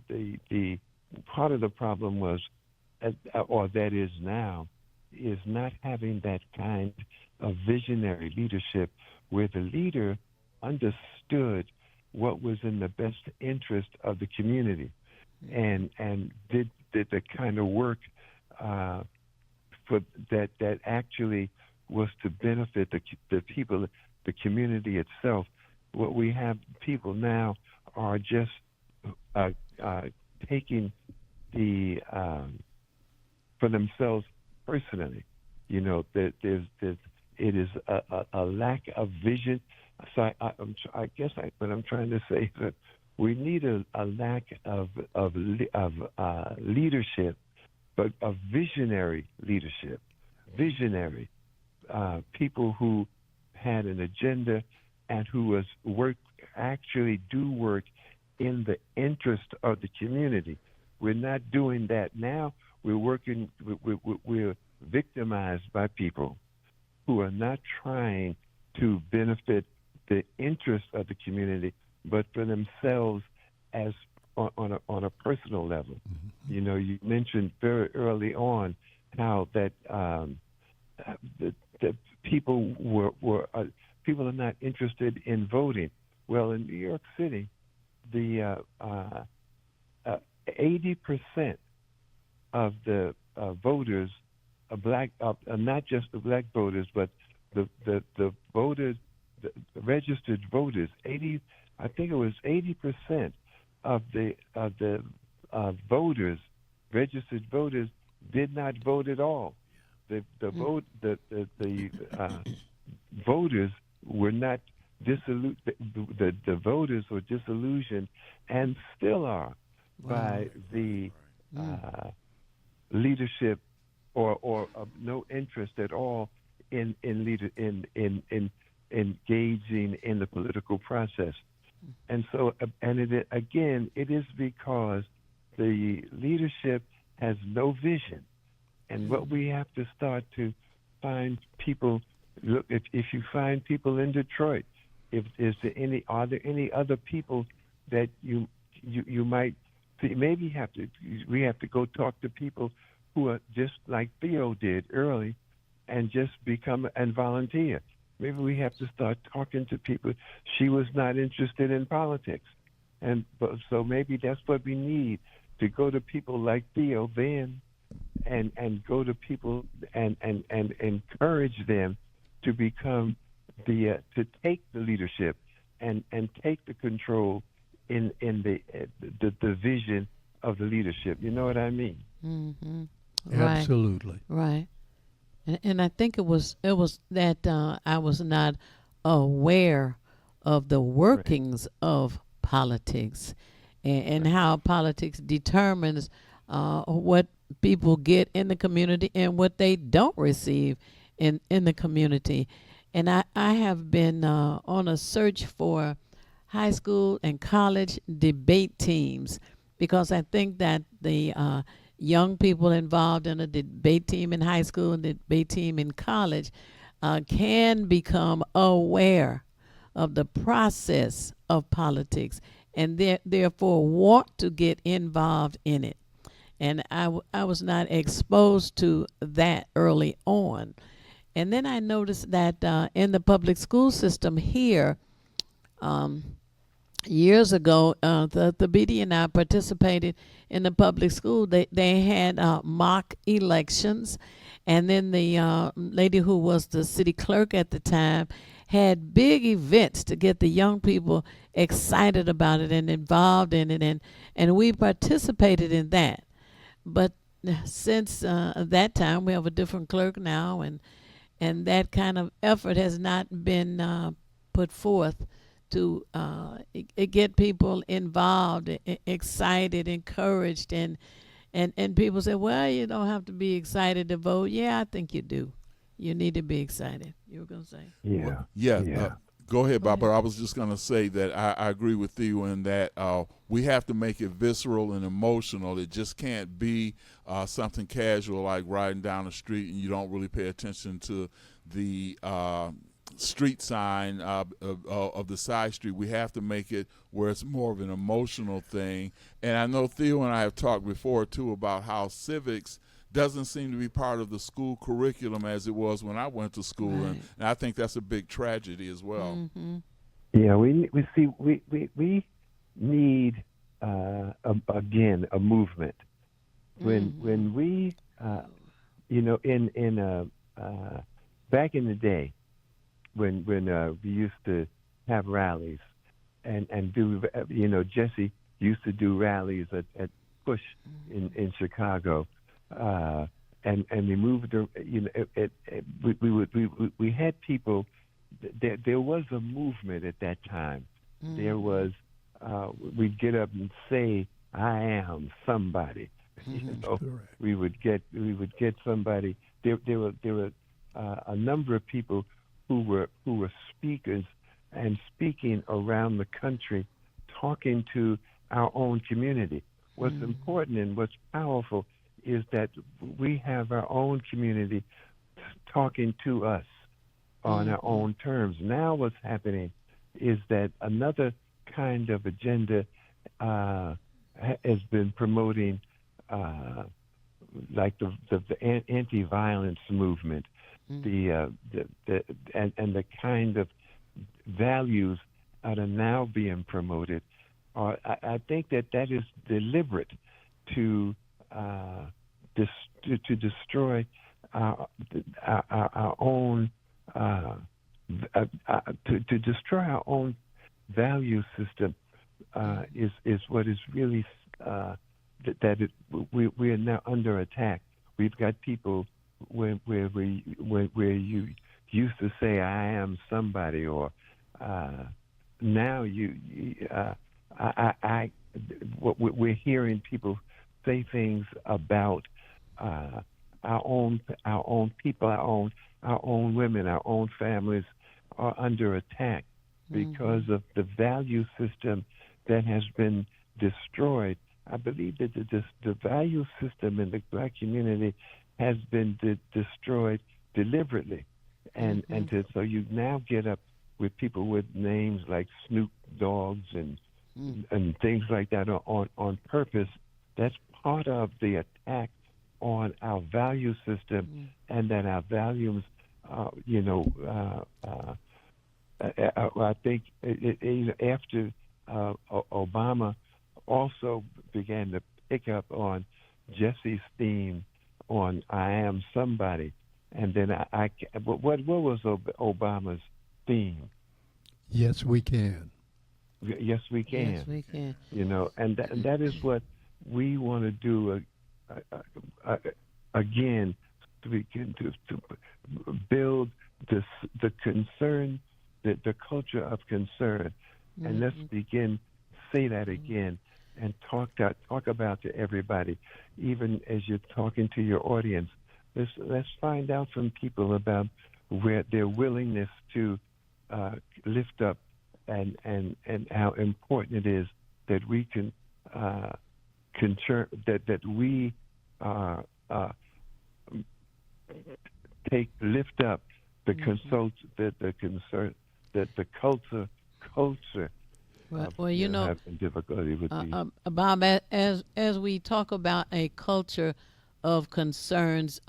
the part of the problem was, or that is now, is not having that kind of visionary leadership where the leader understood what was in the best interest of the community, and did the kind of work for that actually was to benefit the people, the community itself. What we have people now are just taking the for themselves personally. It is a lack of vision. So I guess what I'm trying to say is that we need a lack of leadership, but of visionary leadership, visionary people who had an agenda and who actually do work in the interest of the community. We're not doing that now. We're victimized by people who are not trying to benefit the interest of the community, but for themselves as on a personal level. Mm-hmm. You mentioned very early on how that the people people are not interested in voting. Well, in New York City, the 80% of the voters are black. Not just the black voters, but the voters, the registered voters. I think it was 80% of the voters, registered voters, did not vote at all. The voters were not the voters were disillusioned, and still are, by the leadership or no interest at all in engaging in the political process. And so, it is because the leadership has no vision. And what we have to start to find people. Look, if you find people in Detroit, are there any other people that you might see? Maybe we have to go talk to people who are just like Theo did early, and just become and volunteer. Maybe we have to start talking to people. She was not interested in politics, so maybe that's what we need, to go to people like Theo then, and go to people and encourage them to become to take the leadership and take the control in the vision of the leadership. You know what I mean? Mm-hmm. Absolutely. Right. And I think it was that I was not aware of the workings of politics and how politics determines what people get in the community and what they don't receive in the community. And I have been on a search for high school and college debate teams, because I think that the young people involved in a debate team in high school and debate team in college can become aware of the process of politics and therefore want to get involved in it. and I was not exposed to that early on. And then I noticed that in the public school system here, years ago, the BD and I participated in the public school. They had mock elections, and then the lady who was the city clerk at the time had big events to get the young people excited about it and involved in it, and we participated in that. But since that time, we have a different clerk now, and that kind of effort has not been put forth to get people involved, excited, encouraged, and people say, well, you don't have to be excited to vote. Yeah, I think you do. You need to be excited. You were going to say? Yeah. Go ahead, Bob. But I was just going to say that I agree with you in that we have to make it visceral and emotional. It just can't be something casual like riding down the street and you don't really pay attention to the street sign of the side street. We have to make it where it's more of an emotional thing. And I know Theo and I have talked before, too, about how civics doesn't seem to be part of the school curriculum as it was when I went to school, and I think that's a big tragedy as well. Mm-hmm. Yeah, we need again a movement. When we in back in the day when we used to have rallies and do Jesse used to do rallies at Push in Chicago. And we moved. We had people. There was a movement at that time. Mm-hmm. There was. We'd get up and say, "I am somebody." Mm-hmm. We would get somebody. There were a number of people who were speakers and speaking around the country, talking to our own community. What's important and what's powerful is that we have our own community talking to us on our own terms. Now what's happening is that another kind of agenda has been promoting like the anti-violence movement, and the kind of values that are now being promoted. I think that is deliberate to destroy our own to destroy our own value system is what is really we are now under attack. We've got people where you used to say I am somebody, or now we're hearing people say things about our own people, our own women, our own families are under attack because of the value system that has been destroyed. I believe that the value system in the black community has been destroyed deliberately, and so you now get up with people with names like Snoop Dogs and things like that on purpose. That's part of the attack on our value system, and that our values, I think after Obama also began to pick up on Jesse's theme on I am somebody, and then what was Obama's theme? Yes, we can. Yes, we can. Yes, we can. And that is what we want to do again, to begin to build the concern, the culture of concern, and let's begin say that again and talk about to everybody, even as you're talking to your audience. Let's find out from people about where their willingness to lift up and how important it is that we can that we lift up the concern that the culture Well, you know, having difficulty with Bob, as we talk about a culture of concerns,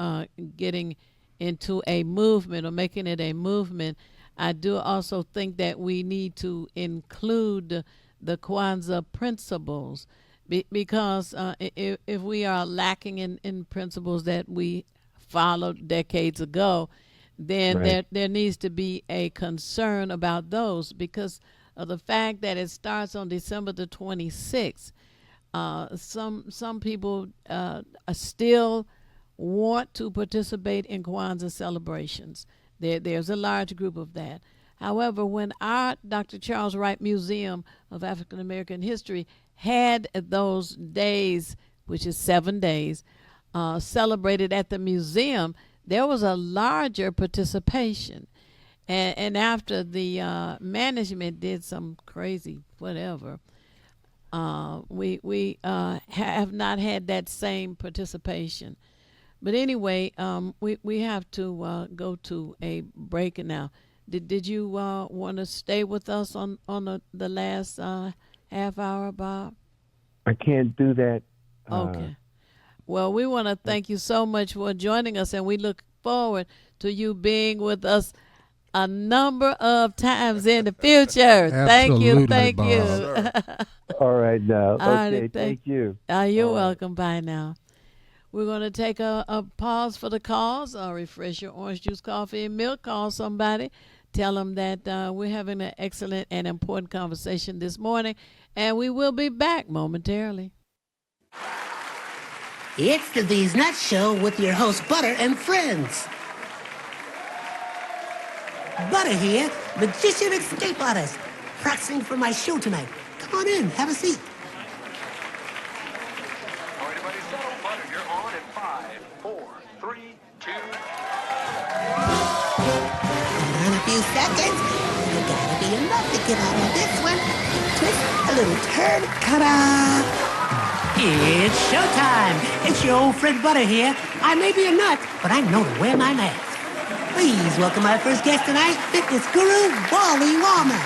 getting into a movement or making it a movement, I do also think that we need to include the Kwanzaa principles, because if we are lacking in principles that we followed decades ago, then Right. there needs to be a concern about those, because of the fact that it starts on December the 26th. Some people still want to participate in Kwanzaa celebrations. There's a large group of that. However, when our Dr. Charles Wright Museum of African American History had those days, which is 7 days, celebrated at the museum, there was a larger participation. And after the management did some crazy whatever, we have not had that same participation. But anyway, we have to go to a break now. Did you want to stay with us on the last half hour, Bob? I can't do that. Okay. Well, we want to thank you so much for joining us, and we look forward to you being with us a number of times in the future. Thank you. All right, now. All right, Okay, thank you. You're welcome. Bye now. We're going to take a pause for the calls. Refresh your orange juice, coffee, and milk. Call somebody. Tell them that we're having an excellent and important conversation this morning, and we will be back momentarily. It's the These Nuts Show with your host, Butter and friends. Butter here, magician escape artist, practicing for my show tonight. Come on in, have a seat. All right, everybody settle. Butter, you're on in 5, 4, 3, 2. In a few seconds, you gotta be enough to get out on this one. Twist a little turn, ta-da! It's showtime. It's your old friend Butter here. I may be a nut, but I know to wear my mask. Please welcome my first guest tonight, fitness guru, Wally Wallman.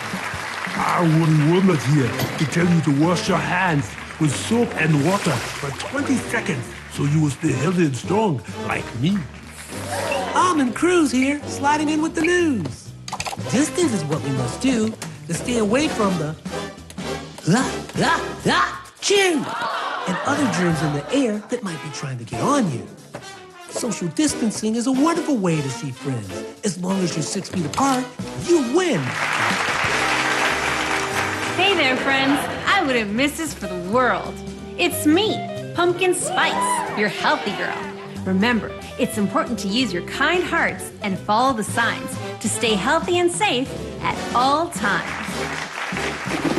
Woody Woodland here to tell you to wash your hands with soap and water for 20 seconds so you will stay healthy and strong like me. Almond Cruz here, sliding in with the news. Distance is what we must do to stay away from the chew and other germs in the air that might be trying to get on you. Social distancing is a wonderful way to see friends. As long as you're 6 feet apart, you win. Hey there, friends. I wouldn't miss this for the world. It's me, Pumpkin Spice, your healthy girl. Remember, it's important to use your kind hearts and follow the signs to stay healthy and safe at all times.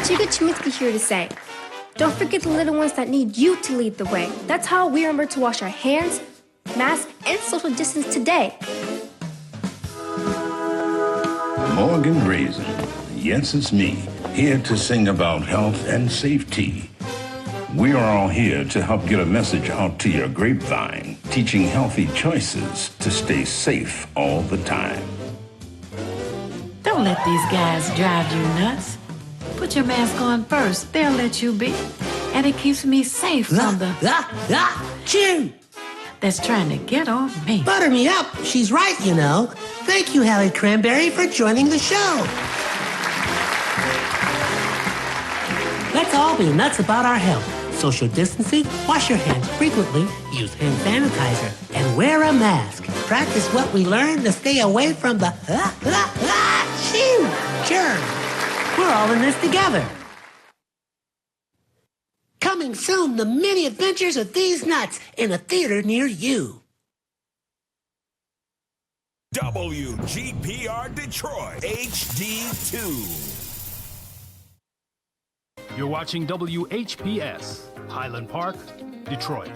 Chica Chiminsky here to say, don't forget the little ones that need you to lead the way. That's how we remember to wash our hands, mask, and social distance today. Morgan Raisin. Yes, it's me, here to sing about health and safety. We are all here to help get a message out to your grapevine, teaching healthy choices to stay safe all the time. Don't let these guys drive you nuts. Put your mask on first. They'll let you be. And it keeps me safe from the chew that's trying to get on me. Butter me up. She's right, you know. Thank you, Hallie Cranberry, for joining the show. Let's all be nuts about our health. Social distancing, wash your hands frequently, use hand sanitizer, and wear a mask. Practice what we learned to stay away from the germs. We're all in this together. Coming soon, the many adventures of these nuts in a theater near you. WGPR Detroit HD2. You're watching WHPS, Highland Park, Detroit.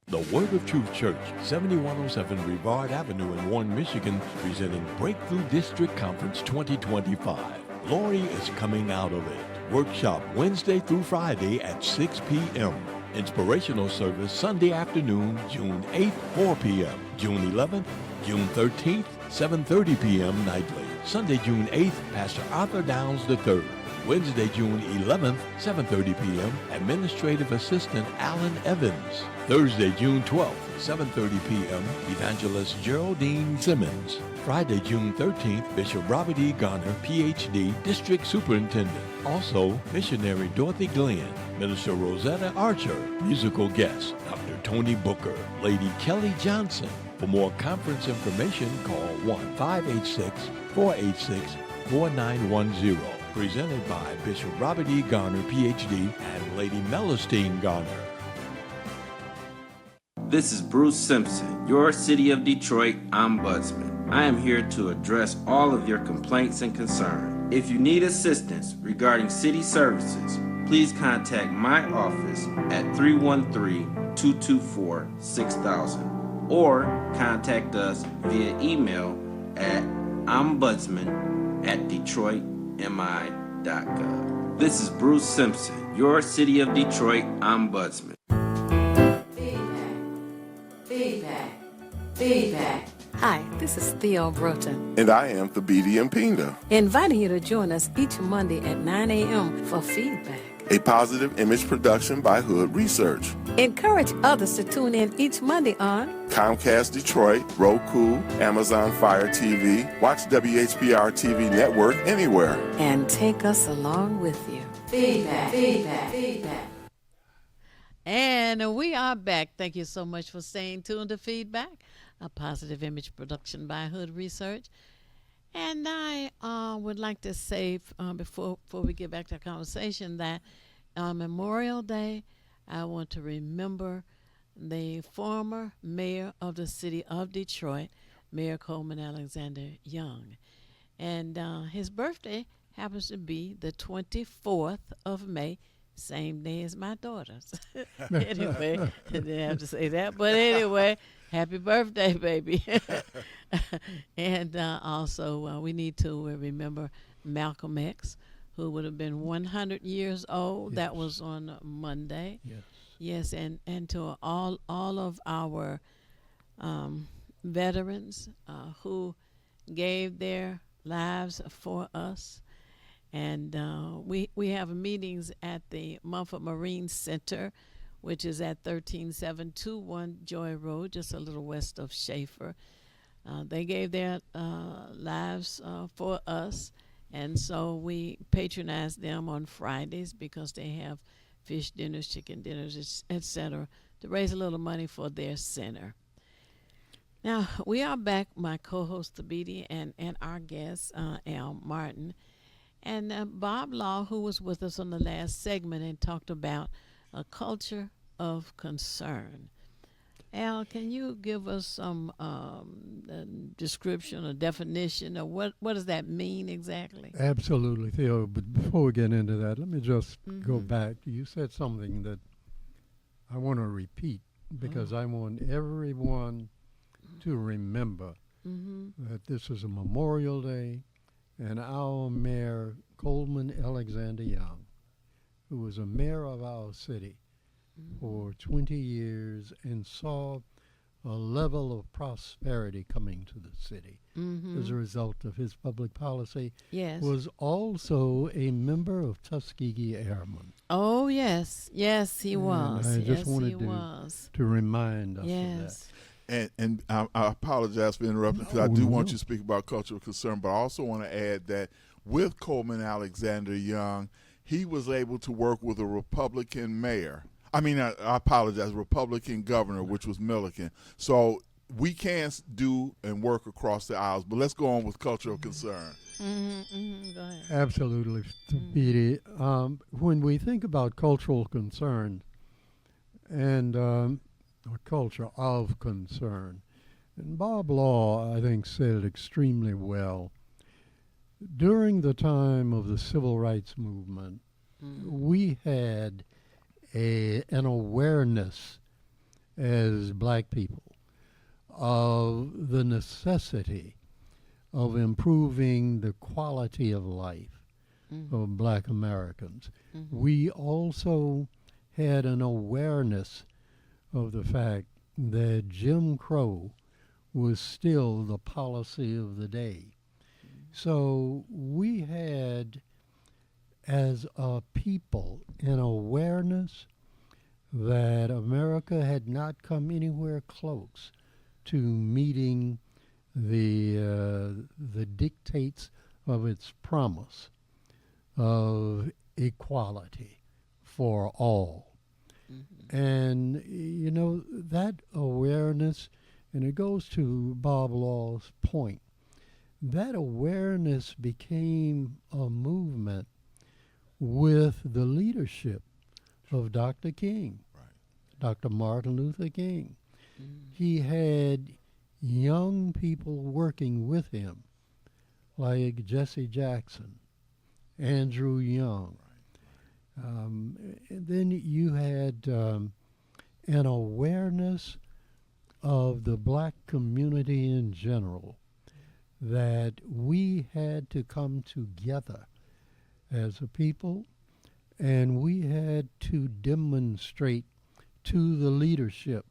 The Word of Truth Church, 7107 Brevard Avenue in Warren, Michigan, presenting Breakthrough District Conference 2025. Glory is coming out of it. Workshop Wednesday through Friday at 6 p.m. Inspirational service Sunday afternoon, June 8th, 4 p.m. June 11th, June 13th, 7:30 p.m. nightly. Sunday, June 8th, Pastor Arthur Downs III. Wednesday, June 11th, 7:30 p.m., Administrative Assistant Alan Evans. Thursday, June 12th, 7:30 p.m., Evangelist Geraldine Simmons. Friday, June 13th, Bishop Robert E. Garner, Ph.D., District Superintendent. Also, Missionary Dorothy Glenn, Minister Rosetta Archer, musical guest, Dr. Tony Booker, Lady Kelly Johnson. For more conference information, call 1-586-486-4910. Presented by Bishop Robert E. Garner, Ph.D., and Lady Melistine Garner. This is Bruce Simpson, your City of Detroit Ombudsman. I am here to address all of your complaints and concerns. If you need assistance regarding city services, please contact my office at 313-224-6000 or contact us via email at ombudsman@detroitmi.gov. This is Bruce Simpson, your City of Detroit Ombudsman. Feedback. Hi, this is Theo Broughton, And I am Thabiti Mpinga, inviting you to join us each Monday at 9 a.m. for feedback. a positive image production by Hood Research. Encourage others to tune in each Monday on Comcast Detroit, Roku, Amazon Fire TV. Watch WHPR TV Network anywhere. and take us along with you. Feedback. And we are back. Thank you so much for staying tuned to Feedback, a positive image production by Hood Research. And I would like to say, before we get back to our conversation, that on Memorial Day, I want to remember the former mayor of the city of Detroit, Mayor Coleman Alexander Young. And his birthday happens to be the 24th of May, same day as my daughter's. Anyway, I didn't have to say that. But anyway, happy birthday, baby. And also, we need to remember Malcolm X, who would have been 100 years old. Yes. That was on Monday. Yes. Yes, and to all of our veterans who gave their lives for us. And we have meetings at the Mumford Marine Center, which is at 13721 Joy Road, just a little west of Schaefer. They gave their lives for us, and so we patronize them on Fridays because they have fish dinners, chicken dinners, etc., to raise a little money for their center. Now, we are back, my co-host Thabiti and our guest, Al Martin. And Bob Law, who was with us on the last segment and talked about a culture of concern. Al, can you give us some description or definition of what does that mean exactly? Absolutely, Theo. But before we get into that, let me just go back. You said something that I want to repeat because I want everyone to remember that this is a Memorial Day. And our mayor, Coleman Alexander Young, who was a mayor of our city for 20 years and saw a level of prosperity coming to the city as a result of his public policy, was also a member of Tuskegee Airmen. Oh, yes. Yes, he was. I just wanted to remind us of that. And I apologize for interrupting because I do want you to speak about cultural concern, but I also want to add that with Coleman Alexander Young, he was able to work with a Republican mayor. I apologize, Republican governor, which was Milliken. So we can do and work across the aisles, but let's go on with cultural concern. Go ahead. Absolutely, Thabiti. When we think about cultural concern and a culture of concern. And Bob Law, I think, said it extremely well. During the time of the Civil Rights Movement, we had an awareness as black people of the necessity of improving the quality of life of black Americans. We also had an awareness of the fact that Jim Crow was still the policy of the day. So we had, as a people, an awareness that America had not come anywhere close to meeting the dictates of its promise of equality for all. And, you know, that awareness, and it goes to Bob Law's point, that awareness became a movement with the leadership of Dr. King, Dr. Martin Luther King. He had young people working with him, like Jesse Jackson, Andrew Young. And then you had an awareness of the black community in general, that we had to come together as a people, and we had to demonstrate to the leadership,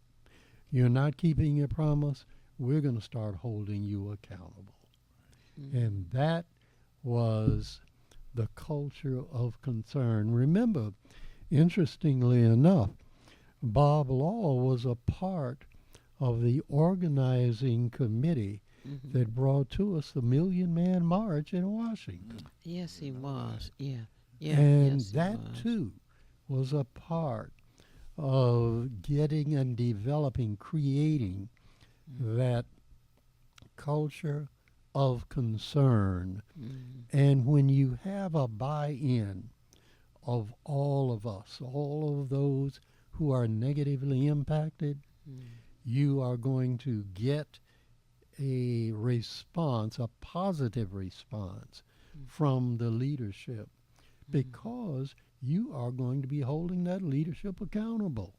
you're not keeping your promise, we're going to start holding you accountable. And that was the culture of concern. Remember, interestingly enough, Bob Law was a part of the organizing committee that brought to us the Million Man March in Washington. Yes, he was. Yeah. And yes, that too was a part of getting and developing, creating that culture of concern. And when you have a buy-in of all of us, all of those who are negatively impacted, you are going to get a response, a positive response from the leadership, because you are going to be holding that leadership accountable.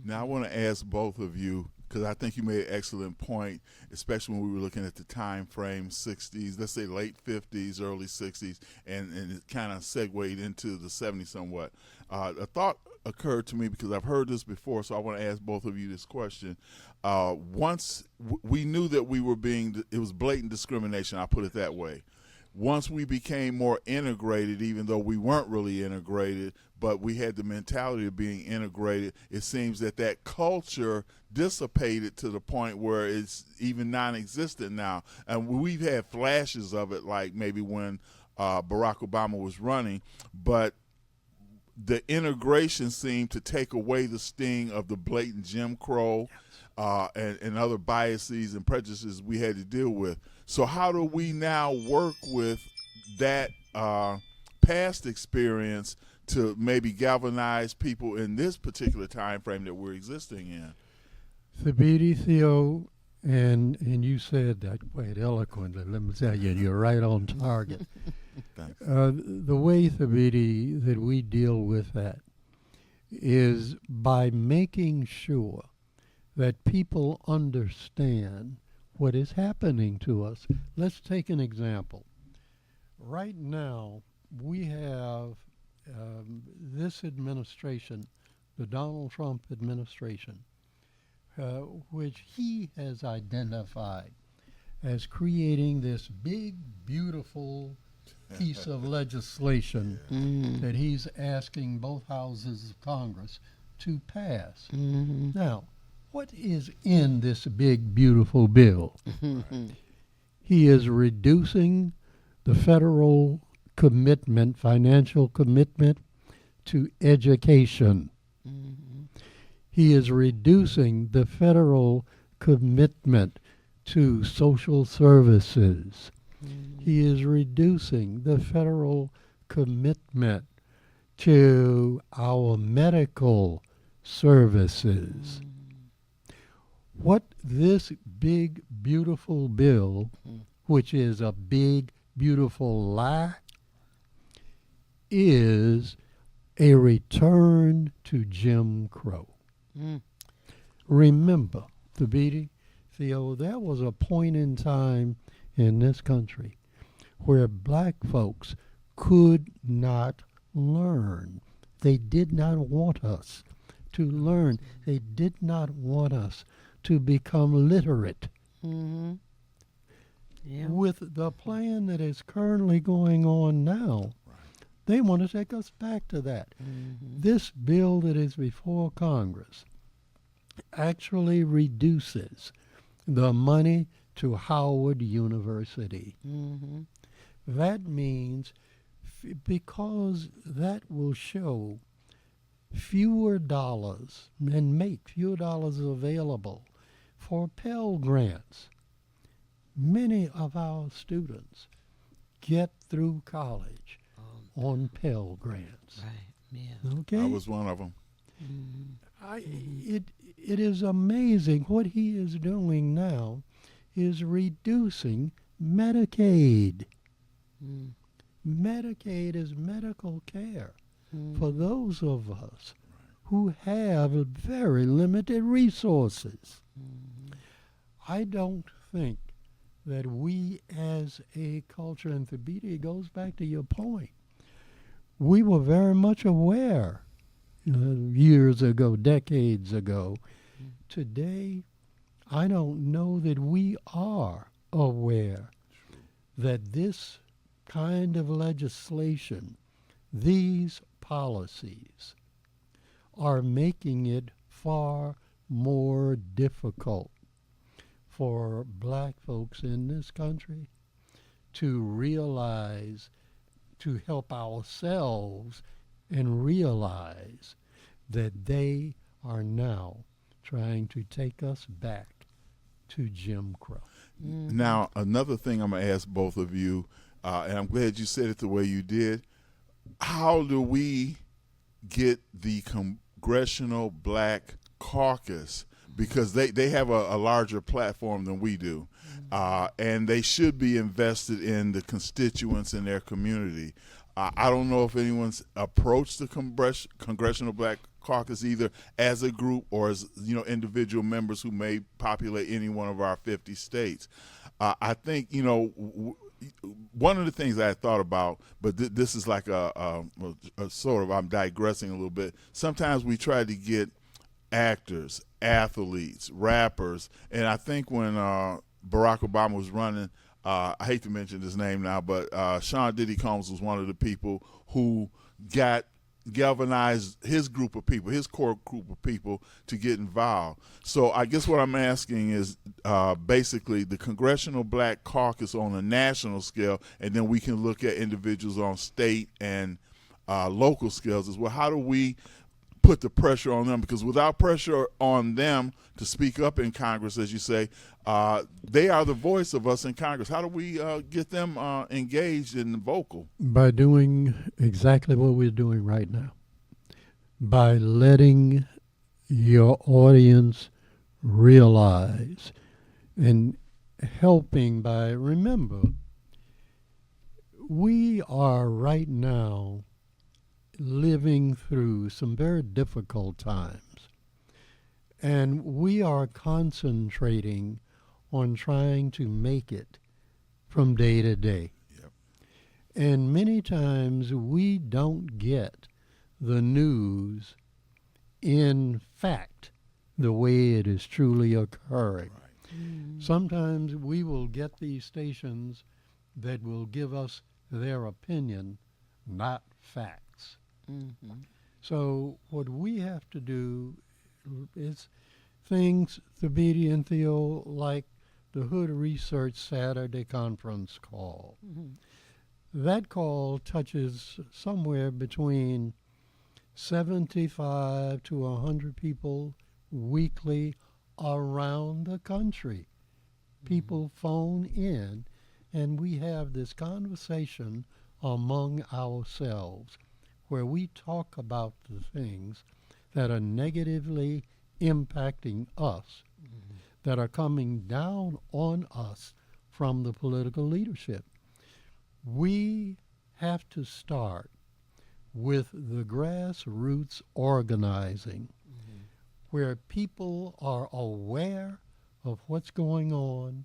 Now, I want to ask both of you, because I think you made an excellent point, especially when we were looking at the time frame, 60s, let's say late 50s, early 60s, and it kind of segued into the 70s somewhat. A thought occurred to me, because I've heard this before, so I want to ask both of you this question. Once we knew that we were it was blatant discrimination, I'll put it that way. Once we became more integrated, even though we weren't really integrated, but we had the mentality of being integrated, it seems that culture dissipated to the point where it's even non-existent now. And we've had flashes of it, like maybe when Barack Obama was running, but the integration seemed to take away the sting of the blatant Jim Crow and other biases and prejudices we had to deal with. So how do we now work with that past experience to maybe galvanize people in this particular time frame that we're existing in? Thabiti, Theo, and you said that quite eloquently. Let me tell you, you're right on target. Thanks. The way, Thabiti, that we deal with that is by making sure that people understand what is happening to us. Let's take an example. Right now, we have this administration, the Donald Trump administration, which he has identified as creating this big, beautiful piece of legislation that he's asking both houses of Congress to pass. Now, what is in this big, beautiful bill? He is reducing the federal commitment, financial commitment to education. He is reducing the federal commitment to social services. He is reducing the federal commitment to our medical services. What this big, beautiful bill, which is a big, beautiful lie, is a return to Jim Crow. Remember, Thabiti, Theo, there was a point in time in this country where black folks could not learn. They did not want us to learn. They did not want us to become literate Mm-hmm. Yeah. With the plan that is currently going on now, they want to take us back to that. Mm-hmm. This bill that is before Congress actually reduces the money to Howard University. Mm-hmm. That means because that will show fewer dollars and make fewer dollars available for Pell Grants. Many of our students get through college on Pell Grants. Right. Yeah. Okay. I was one of them. It is amazing what he is doing now is reducing Medicaid. Mm. Medicaid is medical care for those of us who have very limited resources. I don't think that we as a culture, and Thabiti, it goes back to your point, we were very much aware years ago, decades ago. Today, I don't know that we are aware that this kind of legislation, these policies, are making it far more difficult for black folks in this country to realize, to help ourselves and realize that they are now trying to take us back to Jim Crow. Now, another thing I'm going to ask both of you, and I'm glad you said it the way you did. How do we get the Congressional Black Caucus? Because they have a larger platform than we do, and they should be invested in the constituents in their community. I don't know if anyone's approached the Congressional Black Caucus either as a group or as individual members who may populate any one of our 50 states. I think one of the things I thought about, but this is like a sort of, I'm digressing a little bit. Sometimes we try to get actors, athletes, rappers, and I think when Barack Obama was running, I hate to mention his name now, but Sean Diddy Combs was one of the people who galvanized his group of people, his core group of people, to get involved. So I guess what I'm asking is basically the Congressional Black Caucus on a national scale, and then we can look at individuals on state and local scales as well. How do we put the pressure on them? Because without pressure on them to speak up in Congress, as you say, they are the voice of us in Congress. How do we get them engaged and vocal? By doing exactly what we're doing right now. By letting your audience realize and helping by, remember, we are right now living through some very difficult times. And we are concentrating on trying to make it from day to day. Yep. And many times we don't get the news in fact the way it is truly occurring. Right. Sometimes we will get these stations that will give us their opinion, not facts. Mm-hmm. So what we have to do is things, Thabiti and Theo, like the Hood Research Saturday conference call. Mm-hmm. That call touches somewhere between 75 to 100 people weekly around the country. People phone in, and we have this conversation among ourselves where we talk about the things that are negatively impacting us, that are coming down on us from the political leadership. We have to start with the grassroots organizing, where people are aware of what's going on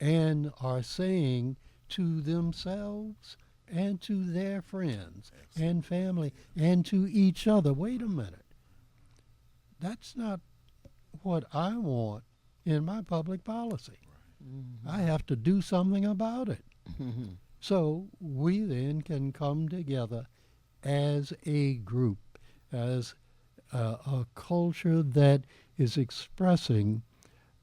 and are saying to themselves and to their friends and family and to each other, wait a minute, that's not what I want in my public policy. I have to do something about it. So we then can come together as a group, as a culture that is expressing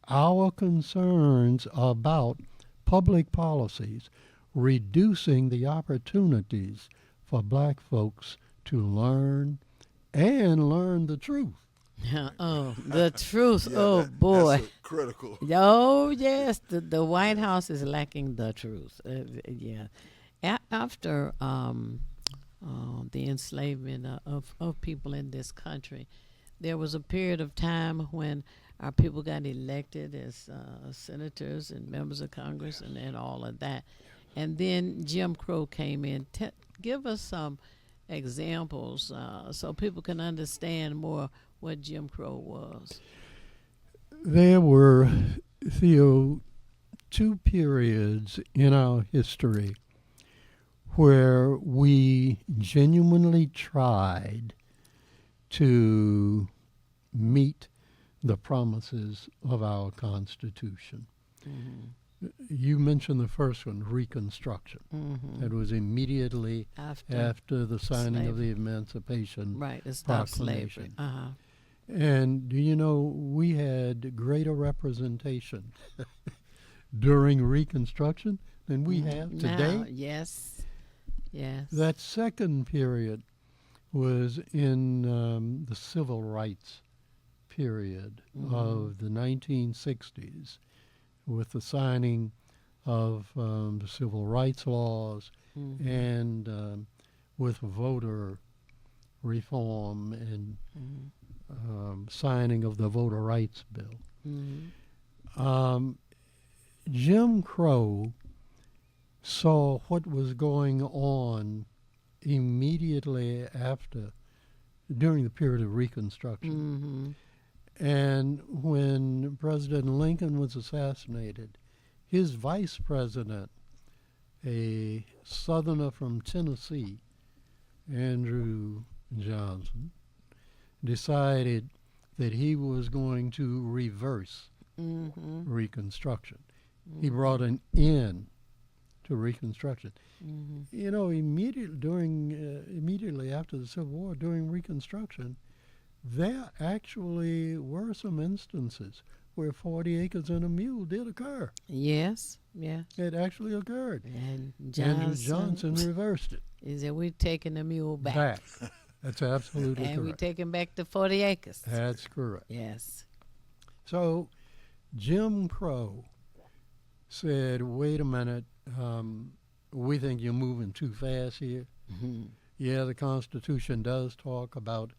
our concerns about public policies, reducing the opportunities for black folks to learn and learn the truth. Oh, the truth. Yeah, oh, boy. That's critical. Oh, yes. The White House is lacking the truth. Yeah. After the enslavement of people in this country, there was a period of time when our people got elected as senators and members of Congress and all of that. And then Jim Crow came in. Give us some examples so people can understand more what Jim Crow was. There were, Theo, two periods in our history where we genuinely tried to meet the promises of our Constitution. You mentioned the first one, Reconstruction. That was immediately after the signing of the Emancipation Proclamation. And do you know, we had greater representation during Reconstruction than we have today. Now, yes. That second period was in the civil rights period of the 1960s, with the signing of the civil rights laws and with voter reform and signing of the Voter Rights Bill. Jim Crow saw what was going on immediately after, during the period of Reconstruction. And when President Lincoln was assassinated, his vice president, a Southerner from Tennessee, Andrew Johnson, decided that he was going to reverse Reconstruction. He brought an end to Reconstruction. You know, immediately after the Civil War, during Reconstruction, there actually were some instances where 40 acres and a mule did occur. Yes. It actually occurred. And Andrew Johnson reversed it. He said, we're taking the mule back. That's absolutely correct. And we're taking back the 40 acres. That's correct. Yes. So Jim Crow said, wait a minute, we think you're moving too fast here. Yeah, the Constitution does talk about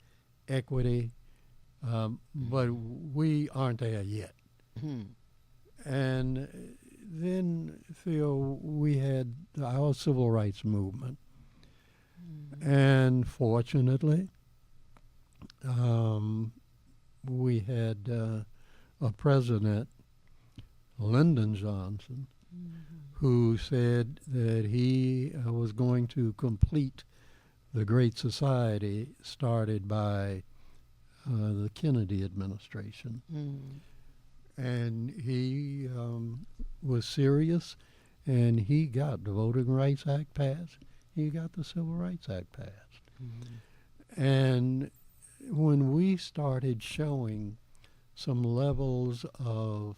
equity, but we aren't there yet. And then, Theo, we had our civil rights movement. And fortunately, we had a president, Lyndon Johnson, who said that he was going to complete the Great Society started by the Kennedy administration. And he was serious, and he got the Voting Rights Act passed. He got the Civil Rights Act passed. And when we started showing some levels of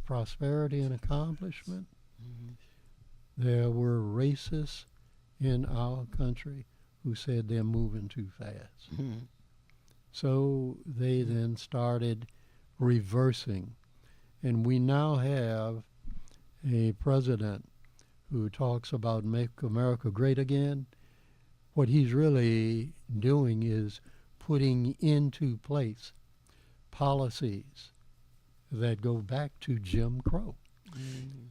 prosperity and accomplishment, there were racists in our country who said they're moving too fast. So they then started reversing. And we now have a president who talks about Make America Great Again. What he's really doing is putting into place policies that go back to Jim Crow.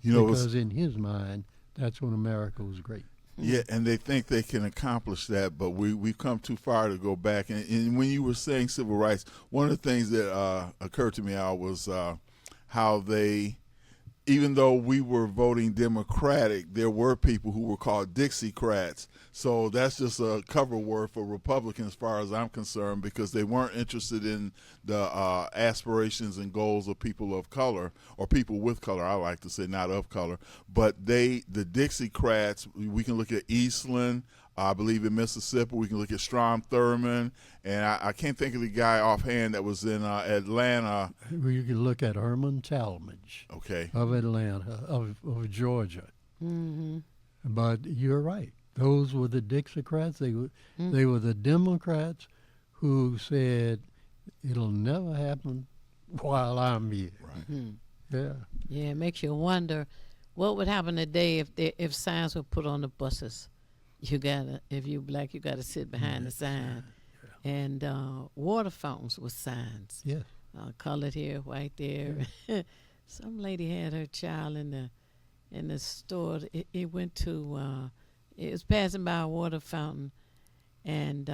Because in his mind, that's when America was great. Yeah, and they think they can accomplish that, but we've come too far to go back. And when you were saying civil rights, one of the things that occurred to me, Al, was how they even though we were voting Democratic, there were people who were called Dixiecrats. So that's just a cover word for Republicans, as far as I'm concerned, because they weren't interested in the aspirations and goals of people of color, or people with color, I like to say, not of color. But the Dixiecrats, we can look at Eastland, I believe in Mississippi. We can look at Strom Thurmond, and I can't think of the guy offhand that was in Atlanta. You can look at Herman Talmadge. Okay. Of Atlanta, of Georgia. Mm-hmm. But you're right. Those were the Dixiecrats. They were the Democrats who said it'll never happen while I'm here. Right. Mm-hmm. Yeah. Yeah, it makes you wonder what would happen today if signs were put on the buses. If you're black, you gotta sit behind the sign. Yeah. And water fountains with signs. Yes. Colored here, white there. Yeah. Some lady had her child in the store. It went to it was passing by a water fountain, and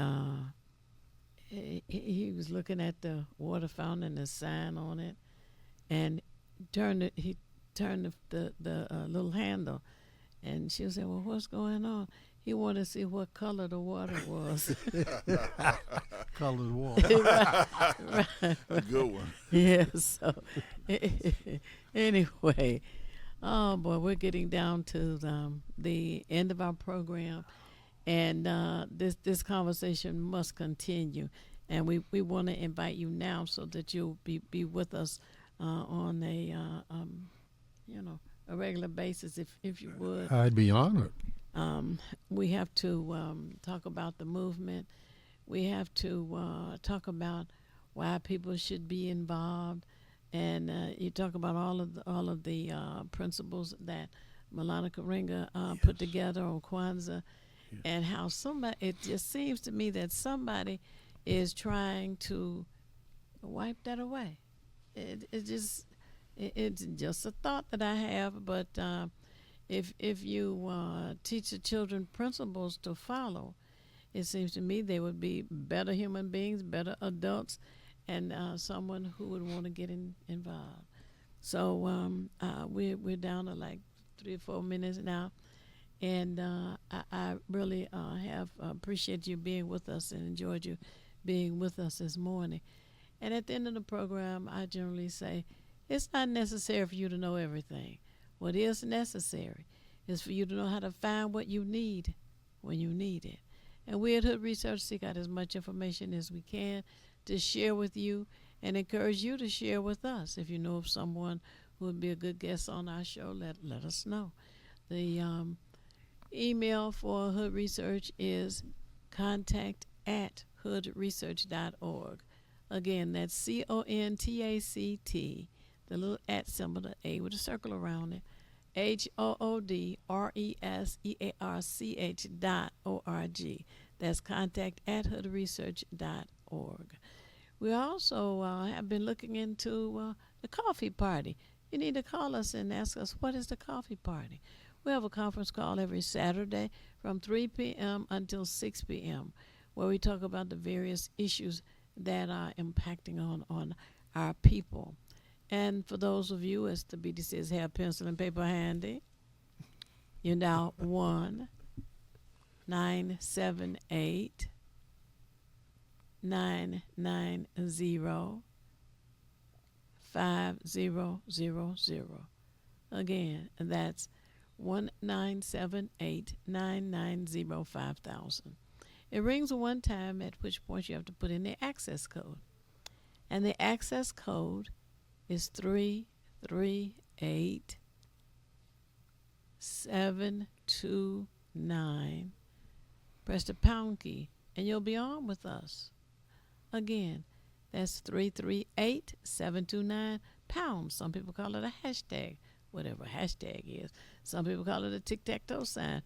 he was looking at the water fountain and the sign on it, and he turned the little handle, and she said, "Well, what's going on?" He wanted to see what color the water was. Colored water. Right. A good one. Yeah, so anyway, oh boy, we're getting down to the end of our program, and this conversation must continue, and we want to invite you now so that you'll be with us on a regular basis, if you would. I'd be honored. We have to talk about the movement. We have to talk about why people should be involved, and you talk about all of the principles that Maulana Karenga put together on Kwanzaa, and how it just seems to me that somebody is trying to wipe that away. It's just a thought that I have, but if you teach the children principles to follow, it seems to me they would be better human beings, better adults, and someone who would want to get involved. So we're down to like 3 or 4 minutes now, and I really have appreciated you being with us and enjoyed you being with us this morning. And at the end of the program, I generally say, it's not necessary for you to know everything. What is necessary is for you to know how to find what you need when you need it. And we at Hood Research seek out as much information as we can to share with you and encourage you to share with us. If you know of someone who would be a good guest on our show, let us know. The email for Hood Research is contact@hoodresearch.org. Again, that's CONTACT, the little @ symbol, the A with a circle around it, HOODRESEARCH.org. That's contact@hoodresearch.org. We also have been looking into the coffee party. You need to call us and ask us, what is the coffee party? We have a conference call every Saturday from 3 p.m. until 6 p.m. where we talk about the various issues that are impacting on our people. And for those of you, as the BD says, have pencil and paper handy, you dial 1-978-990-5000. Again, that's 1-978-990-5000. It rings one time, at which point you have to put in the access code. And the access code is 338729. Press the pound key, and you'll be on with us. Again, that's 338729 pounds. Some people call it a hashtag, whatever hashtag is. Some people call it a tic-tac-toe sign.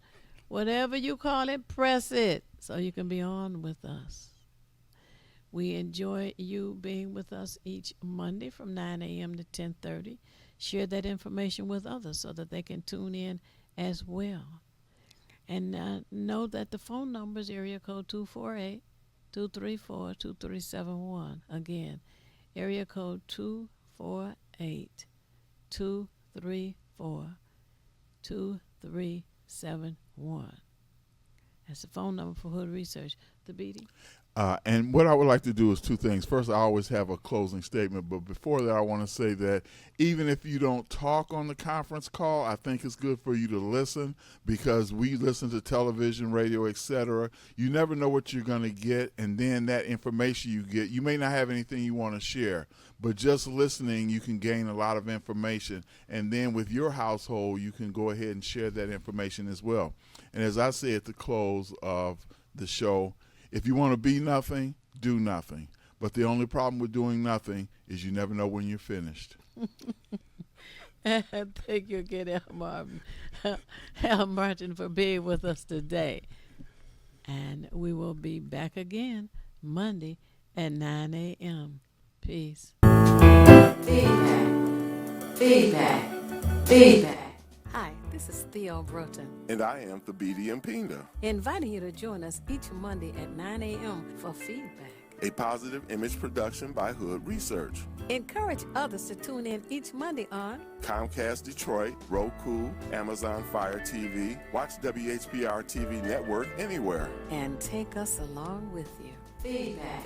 Whatever you call it, press it so you can be on with us. We enjoy you being with us each Monday from 9 a.m. to 10:30. Share that information with others so that they can tune in as well. And know that the phone number is area code 248-234-2371. Again, area code 248-234-2371. 888-434-2371. That's the phone number for Hood Research. The Beatty. And what I would like to do is two things. First, I always have a closing statement, but before that, I want to say that even if you don't talk on the conference call, I think it's good for you to listen, because we listen to television, radio, etc. You never know what you're going to get, and then that information you get, you may not have anything you want to share, but just listening, you can gain a lot of information, and then with your household, you can go ahead and share that information as well. And as I say at the close of the show, if you want to be nothing, do nothing. But the only problem with doing nothing is you never know when you're finished. Thank you again, Al Martin, for being with us today. And we will be back again Monday at 9 a.m. Peace. Feedback. Hi, this is Theo Broughton, And I am Thabiti Mpinga, inviting you to join us each Monday at 9 a.m. for feedback. a positive image production by Hood Research. Encourage others to tune in each Monday on Comcast Detroit, Roku, Amazon Fire TV, watch WHPR TV Network anywhere. and take us along with you. Feedback.